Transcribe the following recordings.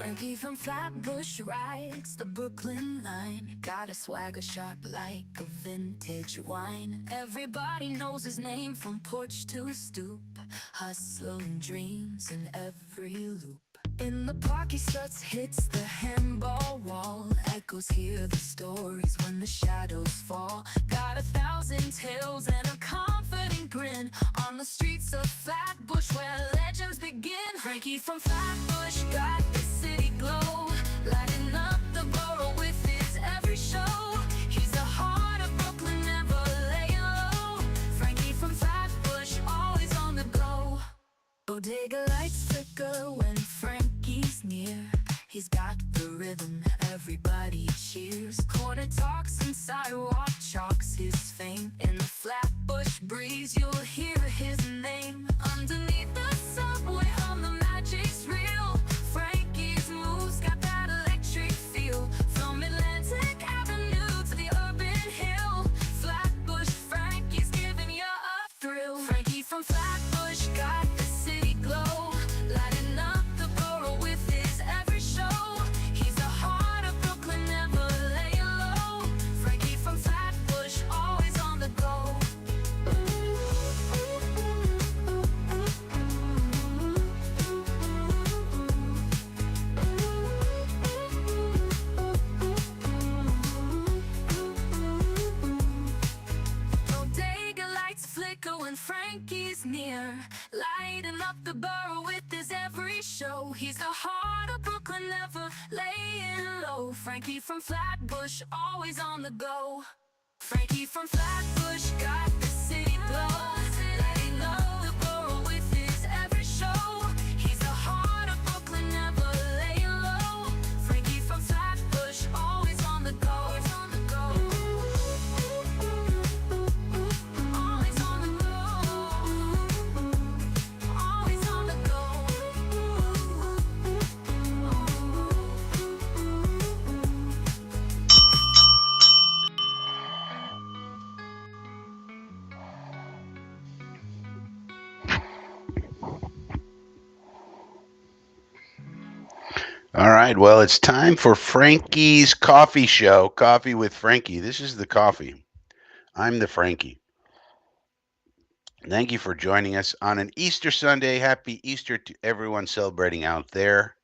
Frankie from Flatbush rides the Brooklyn line. Got a swagger sharp like a vintage wine. Everybody knows his name from porch to stoop. Hustle and dreams in every loop. In the park he struts, hits the handball wall. Echoes hear the stories when the shadows fall. Got 1,000 tales and a confident grin. On the streets of Flatbush where legends begin. Frankie from Flatbush got the city glow, lighting up the borough with his every show. He's the heart of Brooklyn, never laying low. Frankie from Flatbush, always on the go. Bodega lights flicker when Frankie's near. He's got the rhythm, everybody cheers. Corner talks and sidewalk chalks his fame. In the Flatbush breeze you'll hear his name. Underneath the subway hum, the magic's real. Frankie's moves got that electric feel. From Atlantic Avenue to the urban hill, Flatbush Frankie's giving you a thrill. Frankie from Flatbush got the city glow, lighting up the borough with his every show. He's the heart of Brooklyn, never laying low. Frankie from Flatbush, always on the go. Bodega lights flicker when Frankie's near, lighting up the borough with his every show. He's the heart of Brooklyn, never laying low. Frankie from Flatbush, always on the go. Frankie from Flatbush got the city glow, lighting up the borough with his every show. He's the heart of Brooklyn, never laying low. Frankie from Flatbush, always on the go. Always on the go. Always on the go. Always on the go. All right, well, it's time for Frankie's Coffee Show. Coffee with Frankie. This is the coffee. I'm the Frankie. Thank you for joining us on an Easter Sunday. Happy Easter to everyone celebrating out there.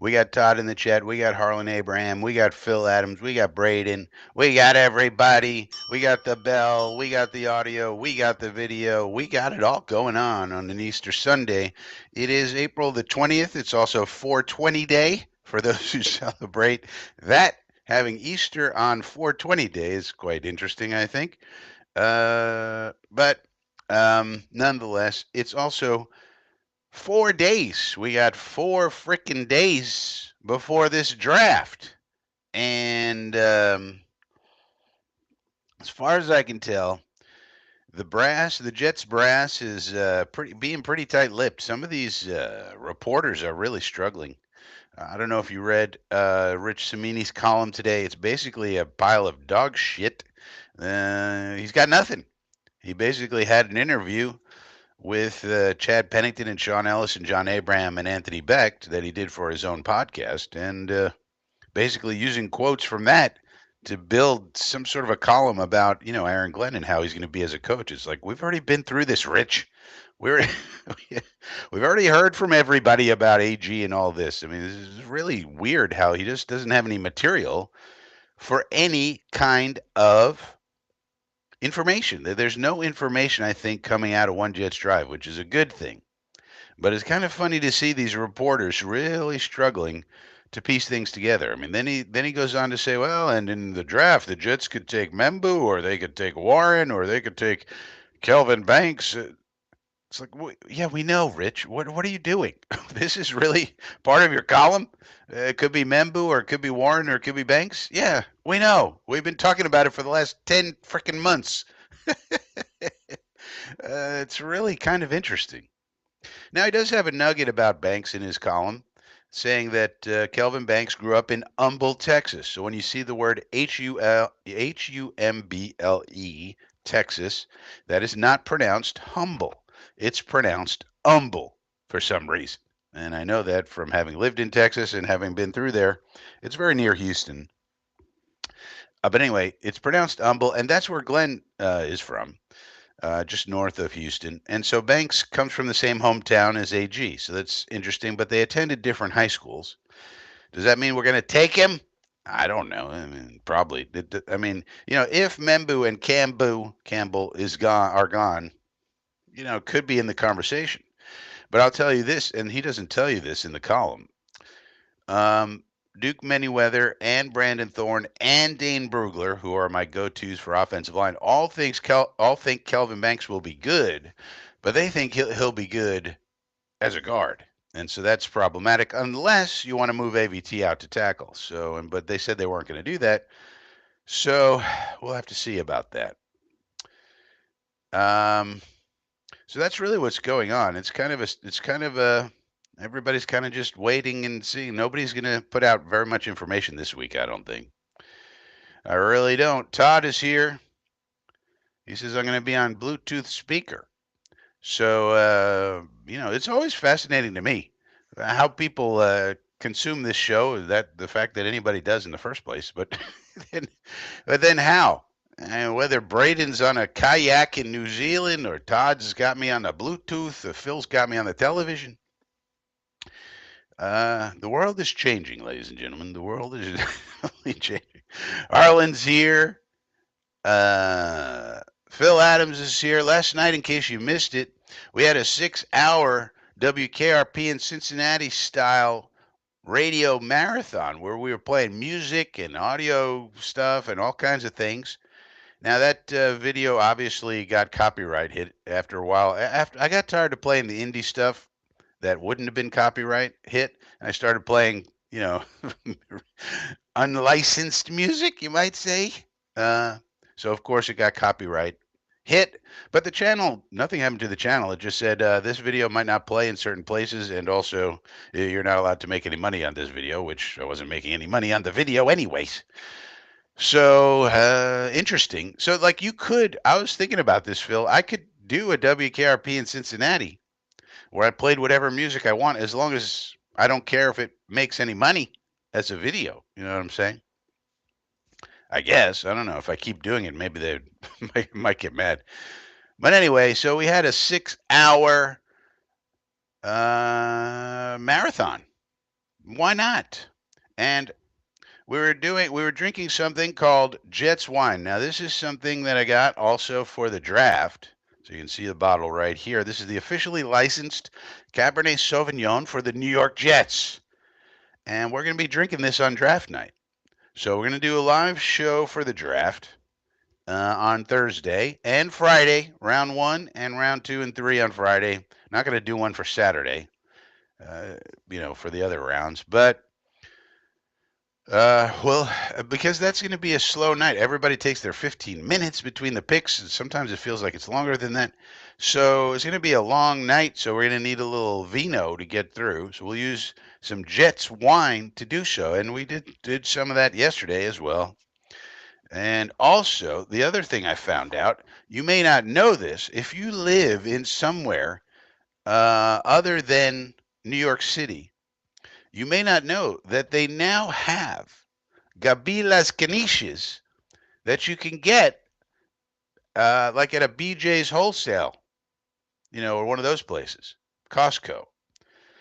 We got Todd in the chat. We got Harlan Abraham. We got Phil Adams. We got Braden. We got everybody. We got the bell. We got the audio. We got the video. We got it all going on an Easter Sunday. It is April the 20th. It's also 420 Day for those who celebrate that. Having Easter on 420 Day is quite interesting, I think. But nonetheless, it's also 4 days. We got 4 freaking days before this draft. And as far as I can tell, the Jets brass is being pretty tight-lipped. Some of these reporters are really struggling. I don't know if you read Rich Cimini's column today. It's basically a pile of dog shit. He's got nothing. He basically had an interview with Chad Pennington and Sean Ellis and John Abraham and Anthony Beck that he did for his own podcast, and basically using quotes from that to build some sort of a column about, Aaron Glenn and how he's going to be as a coach. It's like, we've already been through this, Rich. We've already heard from everybody about AG and all this. I mean, this is really weird how he just doesn't have any material for any kind of information. There's no information, I think, coming out of One Jets Drive, which is a good thing. But it's kind of funny to see these reporters really struggling to piece things together. I mean, then he goes on to say, well, and in the draft, the Jets could take Membu, or they could take Warren, or they could take Kelvin Banks. It's like, yeah, we know, Rich. What are you doing? This is really part of your column? It could be Membu, or it could be Warren, or it could be Banks. Yeah, we know. We've been talking about it for the last 10 freaking months. It's really kind of interesting. Now, he does have a nugget about Banks in his column, saying that Kelvin Banks grew up in Humble, Texas. So when you see the word Humble, Texas, that is not pronounced humble. It's pronounced humble for some reason. And I know that from having lived in Texas and having been through there. It's very near Houston. But anyway, it's pronounced Humble, and that's where Glenn is from, just north of Houston. And so Banks comes from the same hometown as AG. So that's interesting, but they attended different high schools. Does that mean we're going to take him? I don't know. I mean, probably. I mean, if Membu and Campbell are gone, could be in the conversation. But I'll tell you this, and he doesn't tell you this in the column. Um, Duke Manyweather and Brandon Thorne and Dane Brugler, who are my go-tos for offensive line, all think Kelvin Banks will be good, but they think he'll be good as a guard. And so that's problematic unless you want to move AVT out to tackle. But they said they weren't going to do that. So we'll have to see about that. So that's really what's going on. Everybody's kind of just waiting and seeing. Nobody's going to put out very much information this week, I don't think. I really don't. Todd is here. He says I'm going to be on Bluetooth speaker. So, it's always fascinating to me how people consume this show, that the fact that anybody does in the first place. But then how? And whether Braden's on a kayak in New Zealand or Todd's got me on the Bluetooth or Phil's got me on the television. The world is changing, ladies and gentlemen. The world is changing. Arlen's here. Phil Adams is here. Last night, in case you missed it, we had a 6-hour WKRP in Cincinnati style radio marathon where we were playing music and audio stuff and all kinds of things. Now that video obviously got copyright hit after a while. After I got tired of playing the indie stuff that wouldn't have been copyright hit, and I started playing, unlicensed music, you might say. So of course it got copyright hit, but the channel, nothing happened to the channel. It just said this video might not play in certain places, and also you're not allowed to make any money on this video, which I wasn't making any money on the video anyways. So interesting. So I was thinking about this, Phil. I could do a WKRP in Cincinnati where I played whatever music I want as long as I don't care if it makes any money as a video. You know what I'm saying? I guess. I don't know. If I keep doing it, maybe they might get mad. But anyway, so we had a 6-hour marathon. Why not? And we were drinking something called Jets wine. Now, this is something that I got also for the draft. So you can see the bottle right here. This is the officially licensed Cabernet Sauvignon for the New York Jets. And we're going to be drinking this on draft night. So we're going to do a live show for the draft on Thursday and Friday, round 1 and round 2 and 3 on Friday. Not going to do one for Saturday, for the other rounds. But because that's going to be a slow night. Everybody takes their 15 minutes between the picks, and sometimes it feels like it's longer than that. So it's going to be a long night, so we're going to need a little vino to get through. So we'll use some Jets wine to do so, and we did some of that yesterday as well. And also, the other thing I found out, you may not know this, if you live in somewhere other than New York City, you may not know that they now have Gabilas Knishes that you can get like at a BJ's Wholesale, or one of those places, Costco.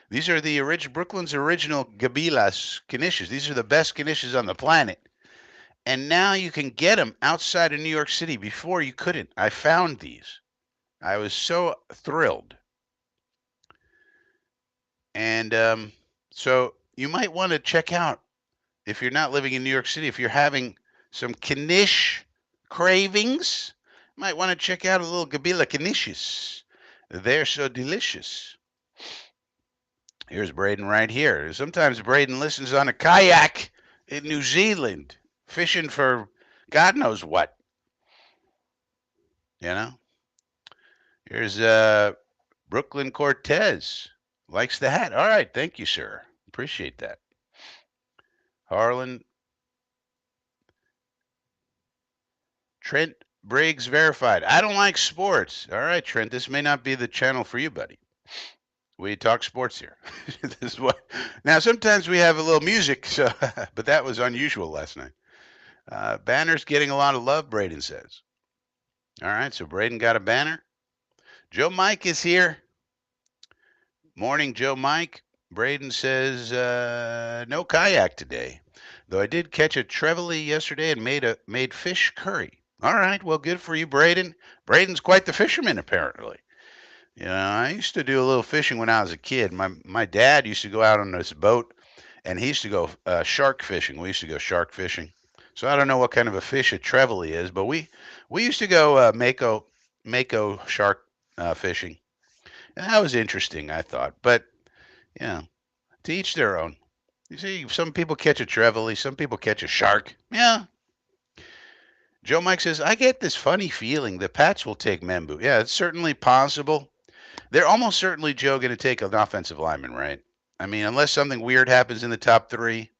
These are the Brooklyn's original Gabilas Knishes. These are the best Knishes on the planet. And now you can get them outside of New York City. Before you couldn't. I found these. I was so thrilled. And so you might want to check out, if you're not living in New York City, if you're having some Knish cravings, you might want to check out a little Gabila Knishes. They're so delicious. Here's Braden right here. Sometimes Braden listens on a kayak in New Zealand, fishing for God knows what. Here's Brooklyn Cortez. Likes the hat. All right. Thank you, sir. Appreciate that. Harlan. Trent Briggs verified. I don't like sports. All right, Trent. This may not be the channel for you, buddy. We talk sports here. This is what. Now sometimes we have a little music, so but that was unusual last night. Banner's getting a lot of love, Braden says. All right, so Braden got a banner. Joe Mike is here. Morning, Joe Mike. Braden says no kayak today, though I did catch a trevally yesterday and made fish curry. All right, well, good for you, Braden. Braden's quite the fisherman, apparently. You know, I used to do a little fishing when I was a kid. My dad used to go out on this boat, and he used to go shark fishing. We used to go shark fishing. So I don't know what kind of a fish a trevally is, but we used to go mako shark fishing. And that was interesting, I thought. But yeah, to each their own. You see, some people catch a trevally, some people catch a shark. Yeah. Joe Mike says, I get this funny feeling the Pats will take Membu. Yeah, it's certainly possible. They're almost certainly, Joe, going to take an offensive lineman, right? I mean, unless something weird happens in the top three,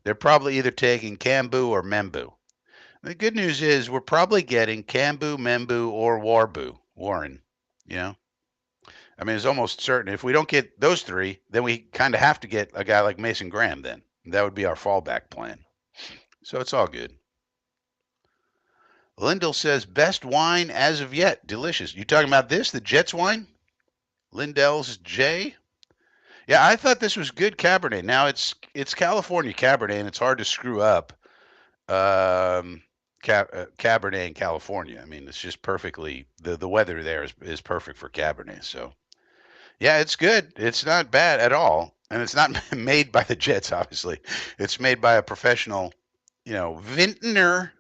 they're probably either taking Cambu or Membu. The good news is we're probably getting Cambu, Membu, or Warren. You know, I mean, it's almost certain. If we don't get those three, then we kind of have to get a guy like Mason Graham. Then that would be our fallback plan. So it's all good. Lindell says best wine as of yet, delicious. You talking about this, the Jets wine? Lindell's J. Yeah, I thought this was good Cabernet. Now it's California Cabernet, and it's hard to screw up. Cabernet in California. I mean, it's just perfectly the weather there is perfect for Cabernet. So yeah, it's good. It's not bad at all, and it's not made by the Jets. Obviously, it's made by a professional, vintner.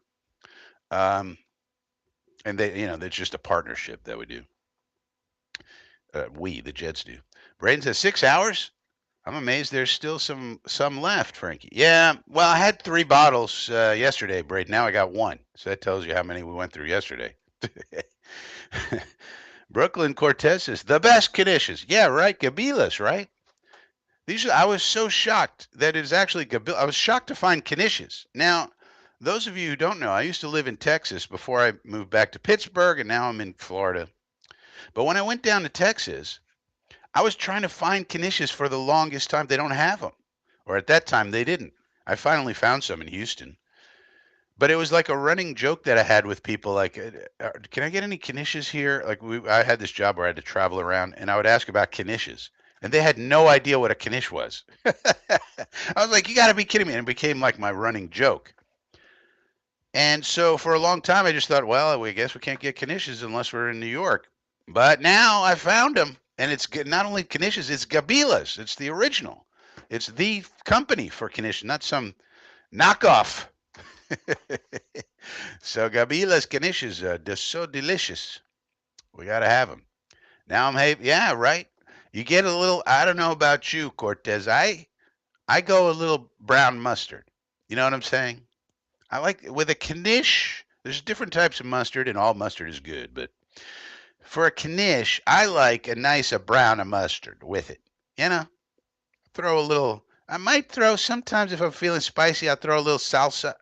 And it's just a partnership that we do. The Jets do. Braden says 6 hours. I'm amazed there's still some left, Frankie. Yeah, well, I had 3 bottles yesterday, Braden. Now I got 1. So that tells you how many we went through yesterday. Brooklyn Cortez says, the best Kadishes. Yeah, right, Gabilas, right? I was so shocked that it's actually Gabilas. I was shocked to find Knishes. Now, those of you who don't know, I used to live in Texas before I moved back to Pittsburgh, and now I'm in Florida. But when I went down to Texas, I was trying to find Knishes for the longest time. They don't have them. Or at that time, they didn't. I finally found some in Houston. But it was like a running joke that I had with people, like, can I get any Knishes here? Like, I had this job where I had to travel around, and I would ask about Knishes. And they had no idea what a Knish was. I was like, you got to be kidding me. And it became like my running joke. And so for a long time, I just thought, well, I guess we can't get Knishes unless we're in New York. But now I found them. And it's not only Knishes, it's Gabilas. It's the original. It's the company for Knish, not some knockoff. So Gabilas Knishes, they're so delicious. We got to have them. Now yeah, right. You get a little, I don't know about you, Cortez. I go a little brown mustard. You know what I'm saying? I like, with a Knish, there's different types of mustard, and all mustard is good, but for a Knish, I like a brown of mustard with it. Throw a little, I might throw, sometimes if I'm feeling spicy, I'll throw a little salsa,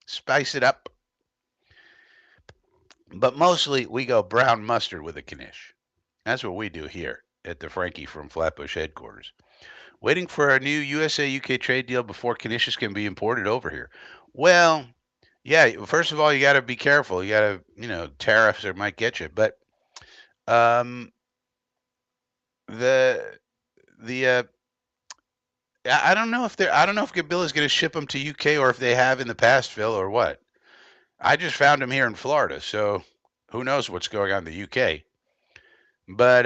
spice it up. But mostly we go brown mustard with a Knish. That's what we do here at the Frankie from Flatbush headquarters. Waiting for a new USA-UK trade deal before Knishes can be imported over here. Well, yeah, first of all, you got to be careful. You got to, tariffs that might get you. But I don't know if Gabilla's going to ship them to UK, or if they have in the past, Phil, or what. I just found them here in Florida, so who knows what's going on in the UK. But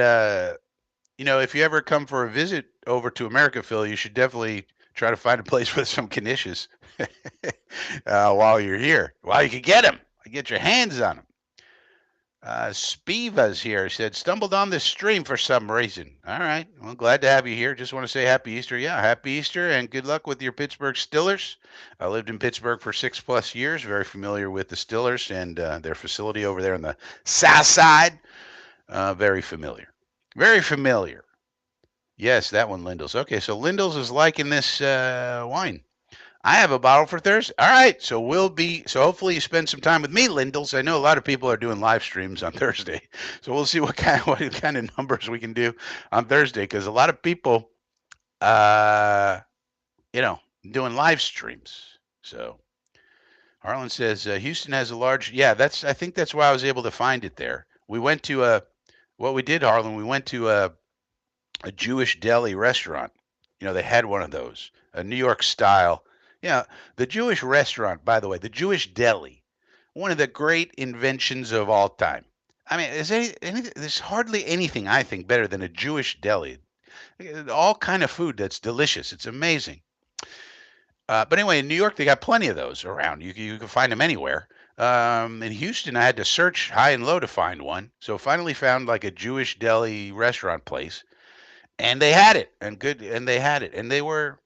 if you ever come for a visit over to America, Phil, you should definitely try to find a place with some Knishes while you're here, while you can get them, get your hands on them. Spiva's here. Said, stumbled on this stream for some reason. All right. Well, glad to have you here. Just want to say Happy Easter. Yeah, Happy Easter, and good luck with your Pittsburgh Steelers. I lived in Pittsburgh for 6+ years. Very familiar with the Steelers and their facility over there on the south side. Very familiar. Very familiar. Yes, that one, Lindell's. Okay, so Lindell's is liking this wine. I have a bottle for Thursday. All right, so hopefully you spend some time with me, Lindels. I know a lot of people are doing live streams on Thursday, so we'll see what kind of numbers we can do on Thursday because a lot of people, uh, you know, doing live streams. So Harlan says Houston has a large. Yeah, I think that's why I was able to find it there. We went to what we did, Harlan. We went to a Jewish deli restaurant. They had one of those, a New York style. Yeah, the Jewish restaurant, by the way, the Jewish deli, one of the great inventions of all time. I mean, there's hardly anything I think better than a Jewish deli. All kind of food that's delicious. It's amazing. But anyway, in New York, they got plenty of those around. You can find them anywhere. In Houston, I had to search high and low to find one. So finally found like a Jewish deli restaurant place and they had it and good and they had it and they were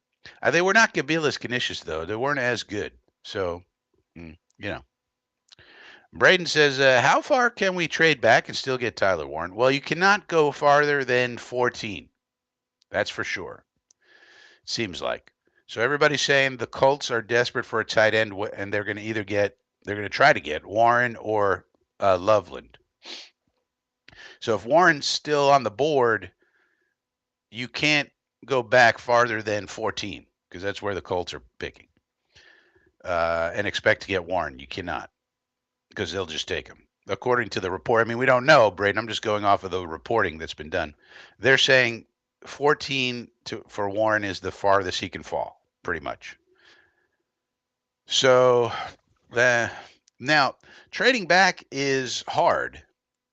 not Gabilas Canisius though. They weren't as good. So you know. Braden says, how far can we trade back and still get Tyler Warren? Well, you cannot go farther than 14. That's for sure. Seems like. So everybody's saying the Colts are desperate for a tight end, and they're going to try to get Warren or Loveland. So if Warren's still on the board, you can't go back farther than 14 because that's where the Colts are picking and expect to get Warren. You cannot because they'll just take him. According to the report, I mean, we don't know, Braden. I'm just going off of the reporting that's been done. They're saying 14 for Warren is the farthest he can fall, pretty much. So now trading back is hard.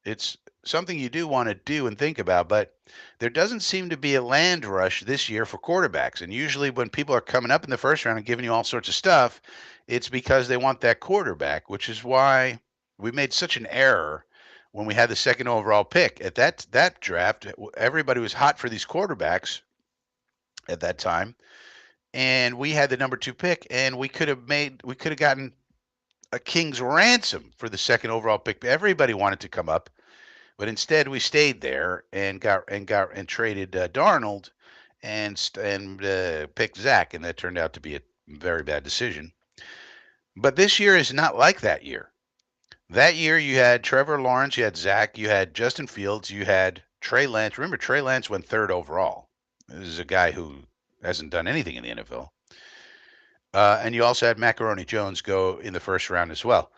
It's something you do want to do and think about, but there doesn't seem to be a land rush this year for quarterbacks. And usually when people are coming up in the first round and giving you all sorts of stuff, it's because they want that quarterback, which is why we made such an error when we had the second overall pick. At that draft, everybody was hot for these quarterbacks at that time. And we had the number 2 pick, and we could have gotten a king's ransom for the second overall pick. Everybody wanted to come up, but instead we stayed there and traded Darnold and picked Zach, and that turned out to be a very bad decision. But this year is not like that year. That year you had Trevor Lawrence, you had Zach, you had Justin Fields, you had Trey Lance. Remember, Trey Lance went 3rd overall. This is a guy who hasn't done anything in the NFL. And you also had Macaroni Jones go in the first round as well.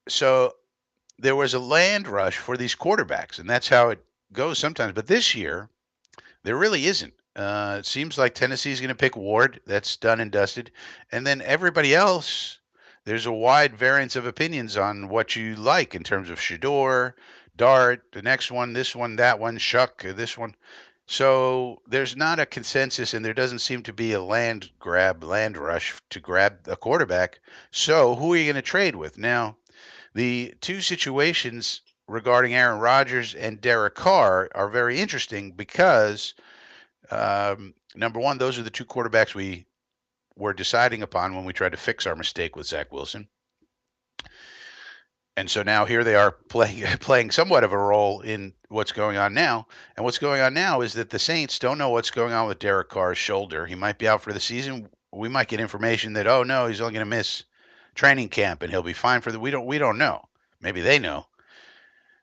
So there was a land rush for these quarterbacks, and that's how it goes sometimes. But this year, there really isn't. It seems like Tennessee's going to pick Ward. That's done and dusted. And then everybody else, there's a wide variance of opinions on what you like in terms of Shador, Dart, the next one, this one, that one, Shuck, this one. So there's not a consensus, and there doesn't seem to be a land rush to grab a quarterback. So who are you going to trade with? Now, the two situations regarding Aaron Rodgers and Derek Carr are very interesting because, number one, those are the two quarterbacks we were deciding upon when we tried to fix our mistake with Zach Wilson. And so now here they are playing somewhat of a role in what's going on now. And what's going on now is that the Saints don't know what's going on with Derek Carr's shoulder. He might be out for the season. We might get information that, oh no, he's only going to miss training camp and he'll be fine for we don't know. Maybe they know.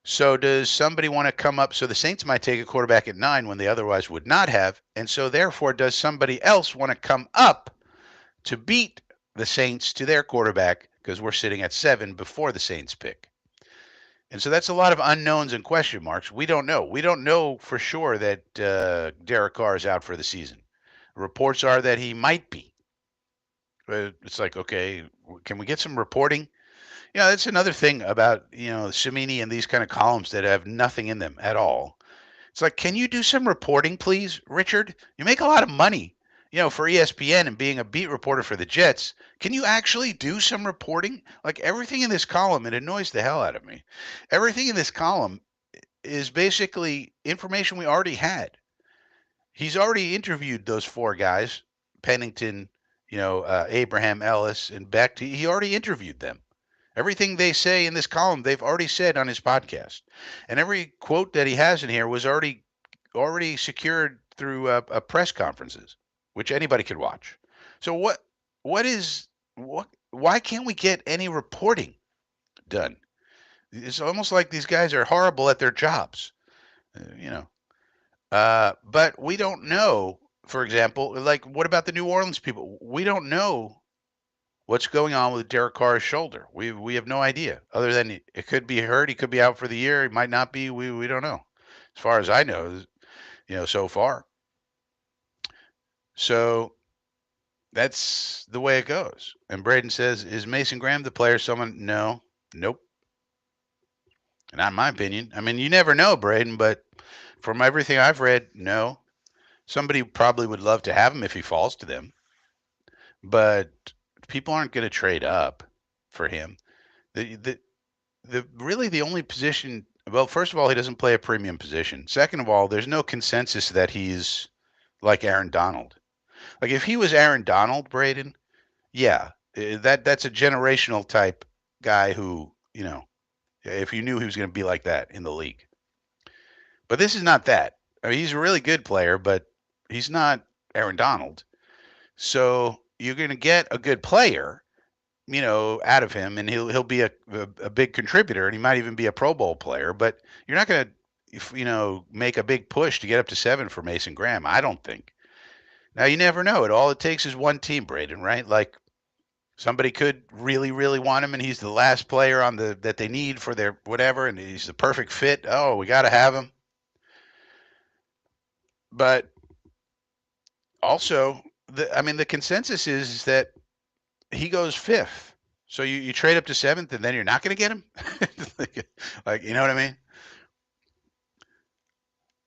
So does somebody want to come up? So the Saints might take a quarterback at 9 when they otherwise would not have. And so therefore, does somebody else want to come up to beat the Saints to their quarterback? Because we're sitting at 7 before the Saints pick. And so that's a lot of unknowns and question marks. We don't know. We don't know for sure that Derek Carr is out for the season. Reports are that he might be. It's like, okay, can we get some reporting? That's another thing about, Samini and these kind of columns that have nothing in them at all. It's like, can you do some reporting, please, Richard? You make a lot of money, for ESPN and being a beat reporter for the Jets. Can you actually do some reporting? Like everything in this column, it annoys the hell out of me. Everything in this column is basically information we already had. He's already interviewed those 4 guys, Pennington, Abraham, Ellis, and Beck. He already interviewed them. Everything they say in this column, they've already said on his podcast. And every quote that he has in here was already secured through press conferences, which anybody could watch. So what is what? Why can't we get any reporting done? It's almost like these guys are horrible at their jobs, you know. But we don't know. For example, like what about the New Orleans people? We don't know what's going on with Derek Carr's shoulder. We have no idea. Other than it could be hurt, he could be out for the year. He might not be. We don't know. As far as I know, so far. So that's the way it goes. And Braden says, "Is Mason Graham the player? Someone? No, nope. Not in my opinion. I mean, you never know, Braden. But from everything I've read, no. Somebody probably would love to have him if he falls to them, but people aren't going to trade up for him. The really the only position. Well, first of all, he doesn't play a premium position. Second of all, there's no consensus that he's like Aaron Donald. Like if he was Aaron Donald, Braden, yeah, that's a generational type guy who if you knew he was going to be like that in the league. But this is not that. I mean, he's a really good player, but he's not Aaron Donald. So you're going to get a good player, out of him, and he'll be a big contributor, and he might even be a Pro Bowl player. But you're not going to, make a big push to get up to 7 for Mason Graham. I don't think. Now you never know. All it takes is one team, Braden, right? Like somebody could really, really want him, and he's the last player on that they need for their whatever, and he's the perfect fit. Oh, we got to have him. But also, the consensus is that he goes 5th. So you trade up to 7th, and then you're not going to get him? Like, you know what I mean?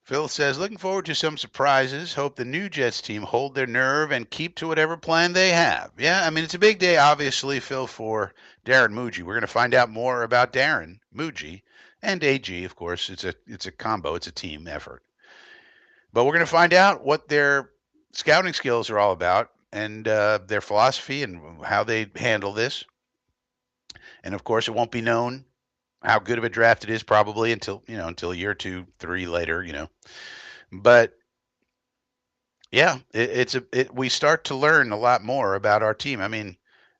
Phil says, looking forward to some surprises. Hope the new Jets team hold their nerve and keep to whatever plan they have. Yeah, I mean, it's a big day, obviously, Phil, for Darren Muji. We're going to find out more about Darren Muji and AG, of course. It's a combo. It's a team effort. But we're going to find out what their scouting skills are all about and their philosophy and how they handle this. And of course, it won't be known how good of a draft it is probably until a year, 2, 3 later. But yeah, we start to learn a lot more about our team. I mean,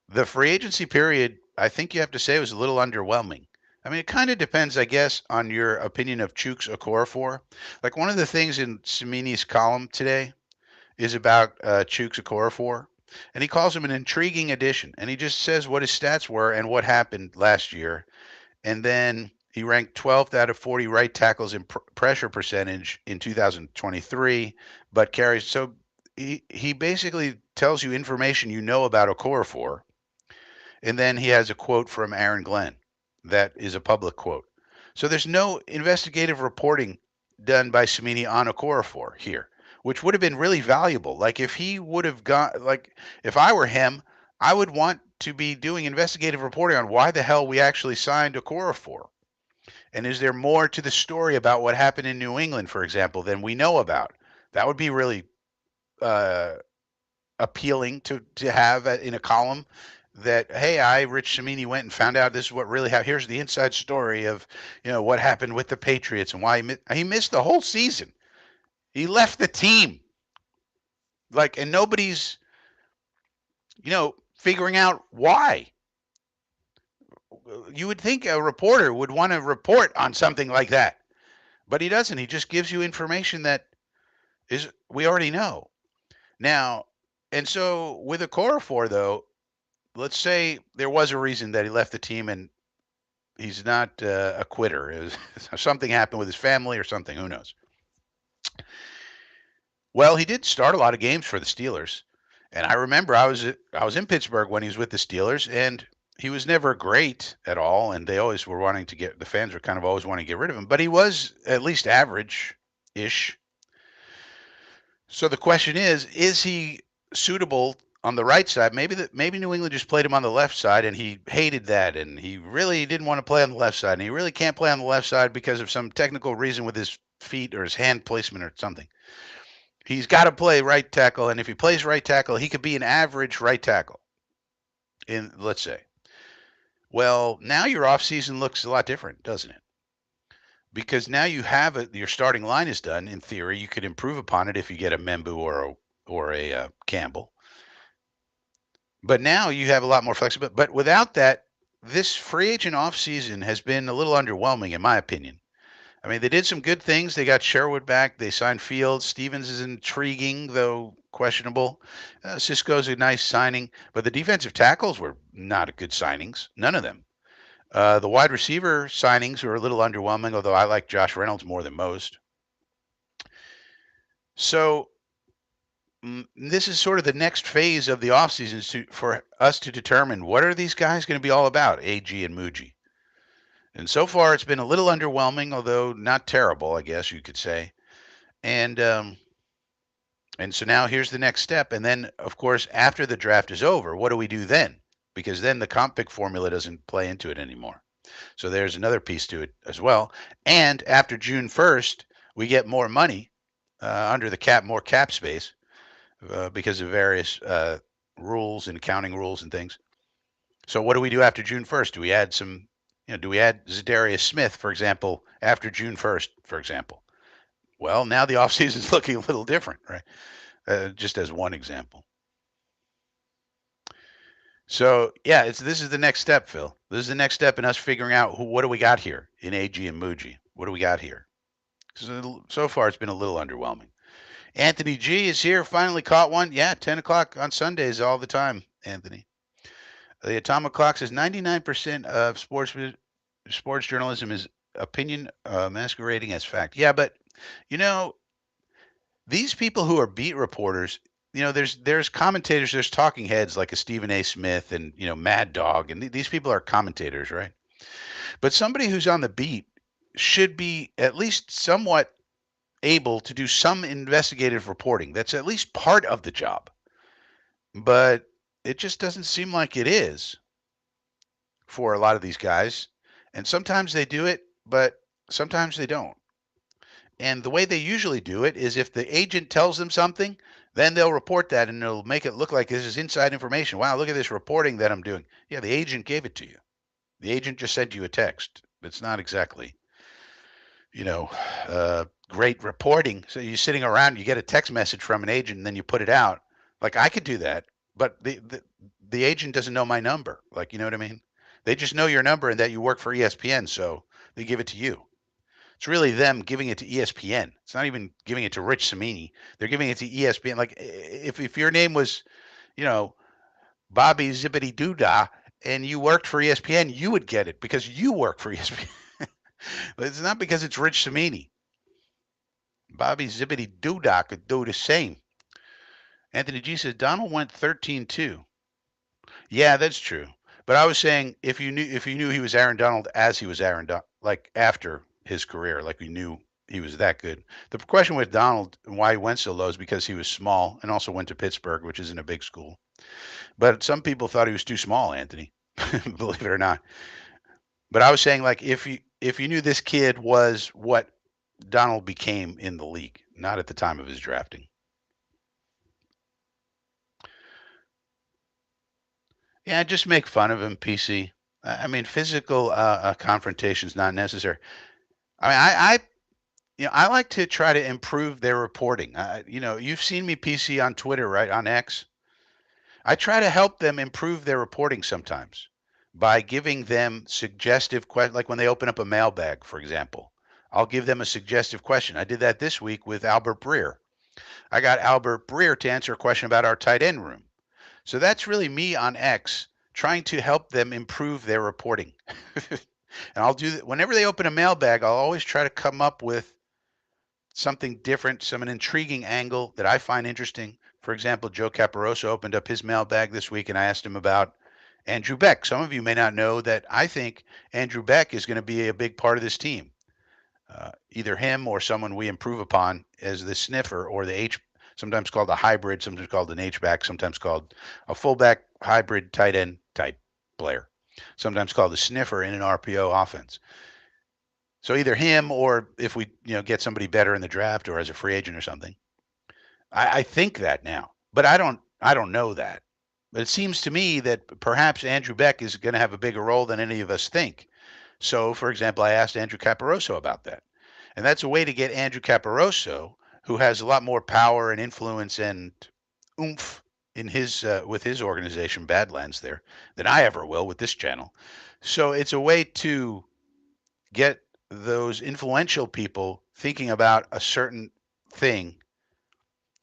the free agency period, I think you have to say, was a little underwhelming. I mean, it kind of depends, I guess, on your opinion of Chuks Aoraphor. Like one of the things in Samini's column today is about Chuks Aoraphor, and he calls him an intriguing addition. And he just says what his stats were and what happened last year. And then he ranked 12th out of 40 right tackles in pressure percentage in 2023, but carries. So he basically tells you information you know about Okorafor. And then he has a quote from Aaron Glenn that is a public quote. So there's no investigative reporting done by Samini on Okorafor here, which would have been really valuable. Like if he would have if I were him, I would want to be doing investigative reporting on why the hell we actually signed Okorafor. And is there more to the story about what happened in New England, for example, than we know about? That would be really appealing to have in a column that, hey, Rich Samini, went and found out this is what really happened. Here's the inside story of, what happened with the Patriots and why he missed the whole season. He left the team. And nobody's, figuring out why. You would think a reporter would want to report on something like that, but he doesn't. He just gives you information that we already know. Now, and so with Okorafor, though, let's say there was a reason that he left the team and he's not a quitter. Something happened with his family or something. Who knows? Well, he did start a lot of games for the Steelers. And I remember I was in Pittsburgh when he was with the Steelers, and he was never great at all. And they always were wanting to the fans were kind of always wanting to get rid of him, but he was at least average-ish. So the question is he suitable on the right side? Maybe New England just played him on the left side, and he hated that, and he really didn't want to play on the left side, and he really can't play on the left side because of some technical reason with his feet or his hand placement or something. He's got to play right tackle, and if he plays right tackle, he could be an average right tackle, let's say. Well, now your offseason looks a lot different, doesn't it? Because now you have your starting line is done. In theory, you could improve upon it if you get a Membu or a Campbell. But now you have a lot more flexibility. But without that, this free agent offseason has been a little underwhelming, in my opinion. I mean, they did some good things. They got Sherwood back. They signed Fields. Stevens is intriguing, though questionable. Cisco's a nice signing, but the defensive tackles were not good signings. None of them. The wide receiver signings were a little underwhelming, although I like Josh Reynolds more than most. So this is sort of the next phase of the offseason for us to determine what are these guys going to be all about, AG and Muji. And so far, it's been a little underwhelming, although not terrible, I guess you could say. And so now here's the next step. And then, of course, after the draft is over, what do we do then? Because then the comp pick formula doesn't play into it anymore. So there's another piece to it as well. And after June 1st, we get more money under the cap, more cap space because of various rules and accounting rules and things. So what do we do after June 1st? Do we add some, do we add Zadarius Smith, for example, after June 1st, for example? Well, now the offseason is looking a little different, right? Just as one example. So yeah, this is the next step, Phil. This is the next step in us figuring out what do we got here in AG and Muji. What do we got here? So far, it's been a little underwhelming. Anthony G is here. Finally caught one. Yeah, 10 o'clock on Sundays all the time, Anthony. The Atomic Clock says 99% of sports journalism is opinion masquerading as fact. Yeah, but these people who are beat reporters, there's commentators, there's talking heads like a Stephen A. Smith and Mad Dog, and these people are commentators, right? But somebody who's on the beat should be at least somewhat able to do some investigative reporting. That's at least part of the job. But it just doesn't seem like it is for a lot of these guys. And sometimes they do it, but sometimes they don't. And the way they usually do it is if the agent tells them something, then they'll report that and it'll make it look like this is inside information. Wow, look at this reporting that I'm doing. Yeah, the agent gave it to you. The agent just sent you a text. It's not exactly, great reporting. So you're sitting around, you get a text message from an agent, and then you put it out. Like I could do that, but the agent doesn't know my number. Like, you know what I mean? They just know your number and that you work for ESPN, so they give it to you. It's really them giving it to ESPN. It's not even giving it to Rich Samini. They're giving it to ESPN. Like if your name was, Bobby Zippity Doodah and you worked for ESPN, you would get it because you work for ESPN. But it's not because it's Rich Samini. Bobby Zippity Doodah could do the same. Anthony G says Donald went 13-2. Yeah, that's true. But I was saying if you knew he was Aaron Donald as he was Aaron Donald, like after his career, like we knew he was that good. The question with Donald and why he went so low is because he was small and also went to Pittsburgh, which isn't a big school. But some people thought he was too small, Anthony, believe it or not. But I was saying like if you knew this kid was what Donald became in the league, not at the time of his drafting. Yeah, just make fun of him, PC. I mean, physical confrontation is not necessary. I mean, I like to try to improve their reporting. You've seen me, PC, on Twitter, right, on X. I try to help them improve their reporting sometimes by giving them suggestive questions, like when they open up a mailbag, for example. I'll give them a suggestive question. I did that this week with Albert Breer. I got Albert Breer to answer a question about our tight end room. So that's really me on X trying to help them improve their reporting. And I'll do that whenever they open a mailbag. I'll always try to come up with something different, an intriguing angle that I find interesting. For example, Joe Caparoso opened up his mailbag this week, and I asked him about Andrew Beck. Some of you may not know that I think Andrew Beck is going to be a big part of this team. Either him or someone we improve upon as the sniffer or the H, sometimes called a hybrid, sometimes called an H-back, sometimes called a fullback hybrid tight end type player, sometimes called a sniffer in an RPO offense. So either him or if we get somebody better in the draft or as a free agent or something. I think that now, but I don't know that. But it seems to me that perhaps Andrew Beck is going to have a bigger role than any of us think. So, for example, I asked Andrew Caparoso about that. And that's a way to get Andrew Caparoso, who has a lot more power and influence and oomph in his with his organization Badlands there than I ever will with this channel. So it's a way to get those influential people thinking about a certain thing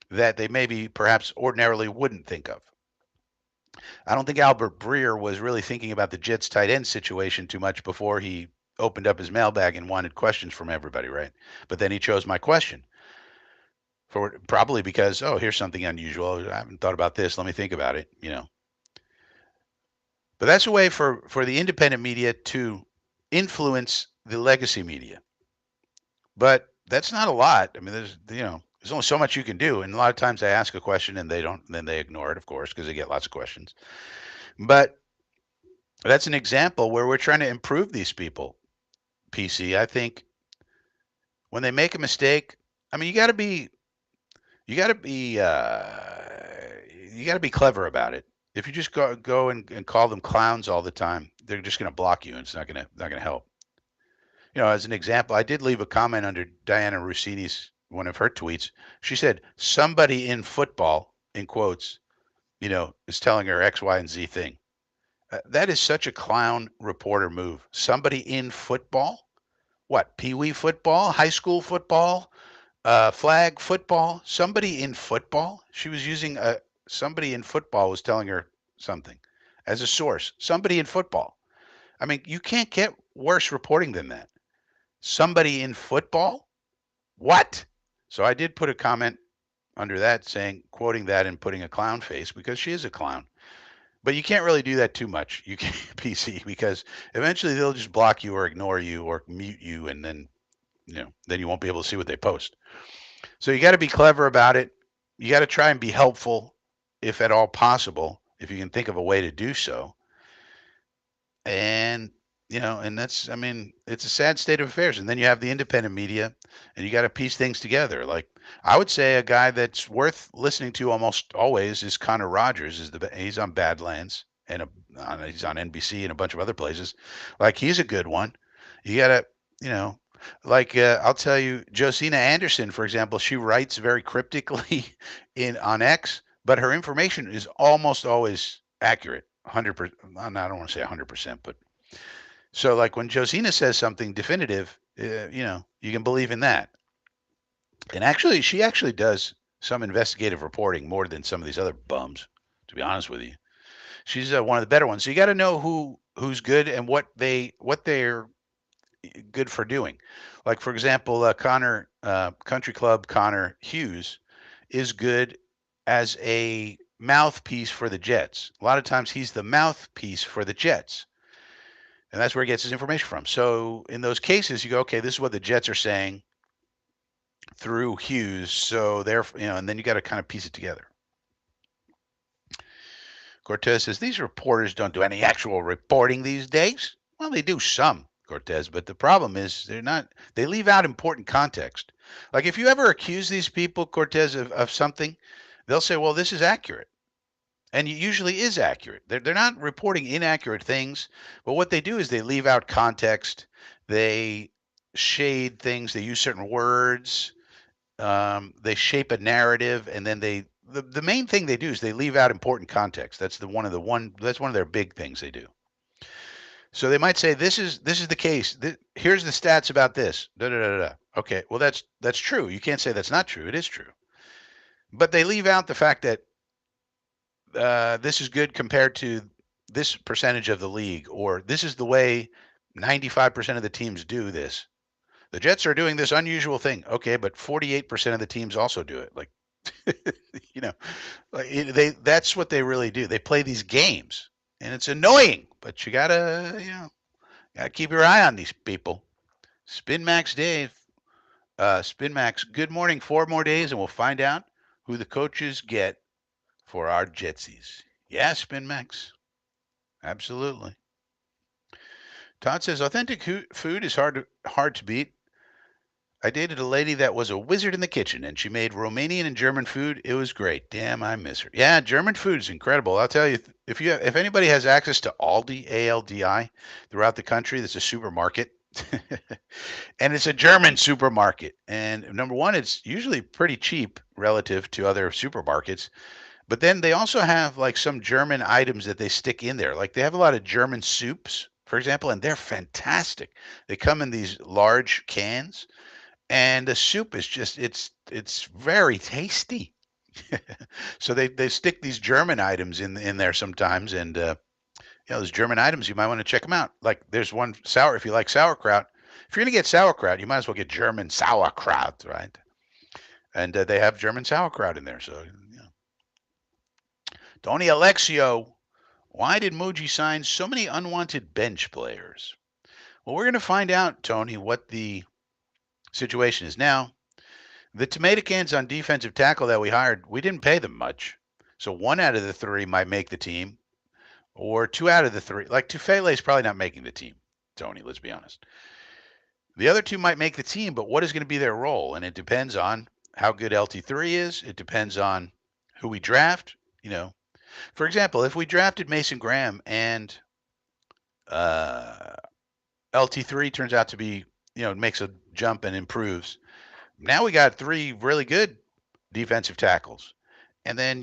that they maybe perhaps ordinarily wouldn't think of. I don't think Albert Breer was really thinking about the Jets tight end situation too much before he opened up his mailbag and wanted questions from everybody, right? But then he chose my question for probably because, oh, here's something unusual. I haven't thought about this. Let me think about it. But that's a way for the independent media to influence the legacy media. But that's not a lot. I mean, there's only so much you can do, and a lot of times I ask a question and they don't, then they ignore it, of course, because they get lots of questions. But that's an example where we're trying to improve these people. PC, I think when they make a mistake, I mean, you got to be you got to be clever about it. If you just go and call them clowns all the time, they're just going to block you, and it's not going to help. As an example, I did leave a comment under Diana Rossini's one of her tweets. She said somebody in football, in quotes, is telling her X, Y, and Z thing. That is such a clown reporter move. Somebody in football? What? Pee wee football? High school football? Flag football? Somebody in football? She was using somebody in football was telling her something as a source. Somebody in football. I mean, you can't get worse reporting than that. Somebody in football? What? So I did put a comment under that saying, quoting that and putting a clown face because she is a clown. But you can't really do that too much, you can PC, because eventually they'll just block you or ignore you or mute you, and then you won't be able to see what they post. So you got to be clever about it. You got to try and be helpful, if at all possible, if you can think of a way to do so. And and that's, I mean, it's a sad state of affairs. And then you have the independent media, and you got to piece things together. Like I would say, a guy that's worth listening to almost always is Connor Rogers. He's on Badlands and he's on NBC and a bunch of other places. Like he's a good one. You got to, like I'll tell you, Josina Anderson, for example, she writes very cryptically on X, but her information is almost always accurate. 100%. I don't want to say 100%, but so like when Josina says something definitive, you can believe in that. And actually, she actually does some investigative reporting more than some of these other bums, to be honest with you. She's one of the better ones. So you got to know who's good and what they're good for doing. Like for example, Connor Country Club Connor Hughes is good as a mouthpiece for the Jets. A lot of times he's the mouthpiece for the Jets. And that's where he gets his information from. So in those cases, you go, okay, this is what the Jets are saying through Hughes. So and then you got to kind of piece it together. Cortez says these reporters don't do any actual reporting these days. Well, they do some, Cortez, but the problem is they leave out important context. Like if you ever accuse these people, Cortez, of something, they'll say, well, this is accurate. And it usually is accurate. They're not reporting inaccurate things, but what they do is they leave out context. They shade things. They use certain words. They shape a narrative, and then the main thing they do is they leave out important context. That's one of their big things they do. So they might say this is the case. Here's the stats about this. Da, da, da, da. Okay, well that's true. You can't say that's not true. It is true, but they leave out the fact that this is good compared to this percentage of the league, or this is the way 95% of the teams do this. The Jets are doing this unusual thing. Okay, but 48% of the teams also do it. Like, that's what they really do. They play these games, and it's annoying, but you gotta keep your eye on these people. SpinMax Dave, SpinMax, good morning. 4 more days, and we'll find out who the coaches get for our Jetsies. Yeah, SpinMax. Absolutely. Todd says authentic food is hard to beat. I dated a lady that was a wizard in the kitchen, and she made Romanian and German food. It was great. Damn, I miss her. Yeah, German food is incredible. I'll tell you, if anybody has access to Aldi, ALDI, throughout the country, that's a supermarket, and it's a German supermarket. And number one, it's usually pretty cheap relative to other supermarkets. But then they also have like some German items that they stick in there. Like they have a lot of German soups, for example, and they're fantastic. They come in these large cans, and the soup is just it's very tasty. So they stick these German items in there sometimes, and those German items you might want to check them out. Like there's one sour if you like sauerkraut. If you're gonna get sauerkraut, you might as well get German sauerkraut, right? And they have German sauerkraut in there. So Tony Alexio, why did Muji sign so many unwanted bench players? Well, we're going to find out, Tony, what the situation is now. The tomato cans on defensive tackle that we hired, we didn't pay them much. So one out of the three might make the team, or two out of the three. Like Tufele is probably not making the team, Tony, let's be honest. The other two might make the team, but what is going to be their role? And it depends on how good LT3 is. It depends on who we draft. For example, if we drafted Mason Graham and uh, LT3 turns out to be, makes a jump and improves, now we got three really good defensive tackles. And then,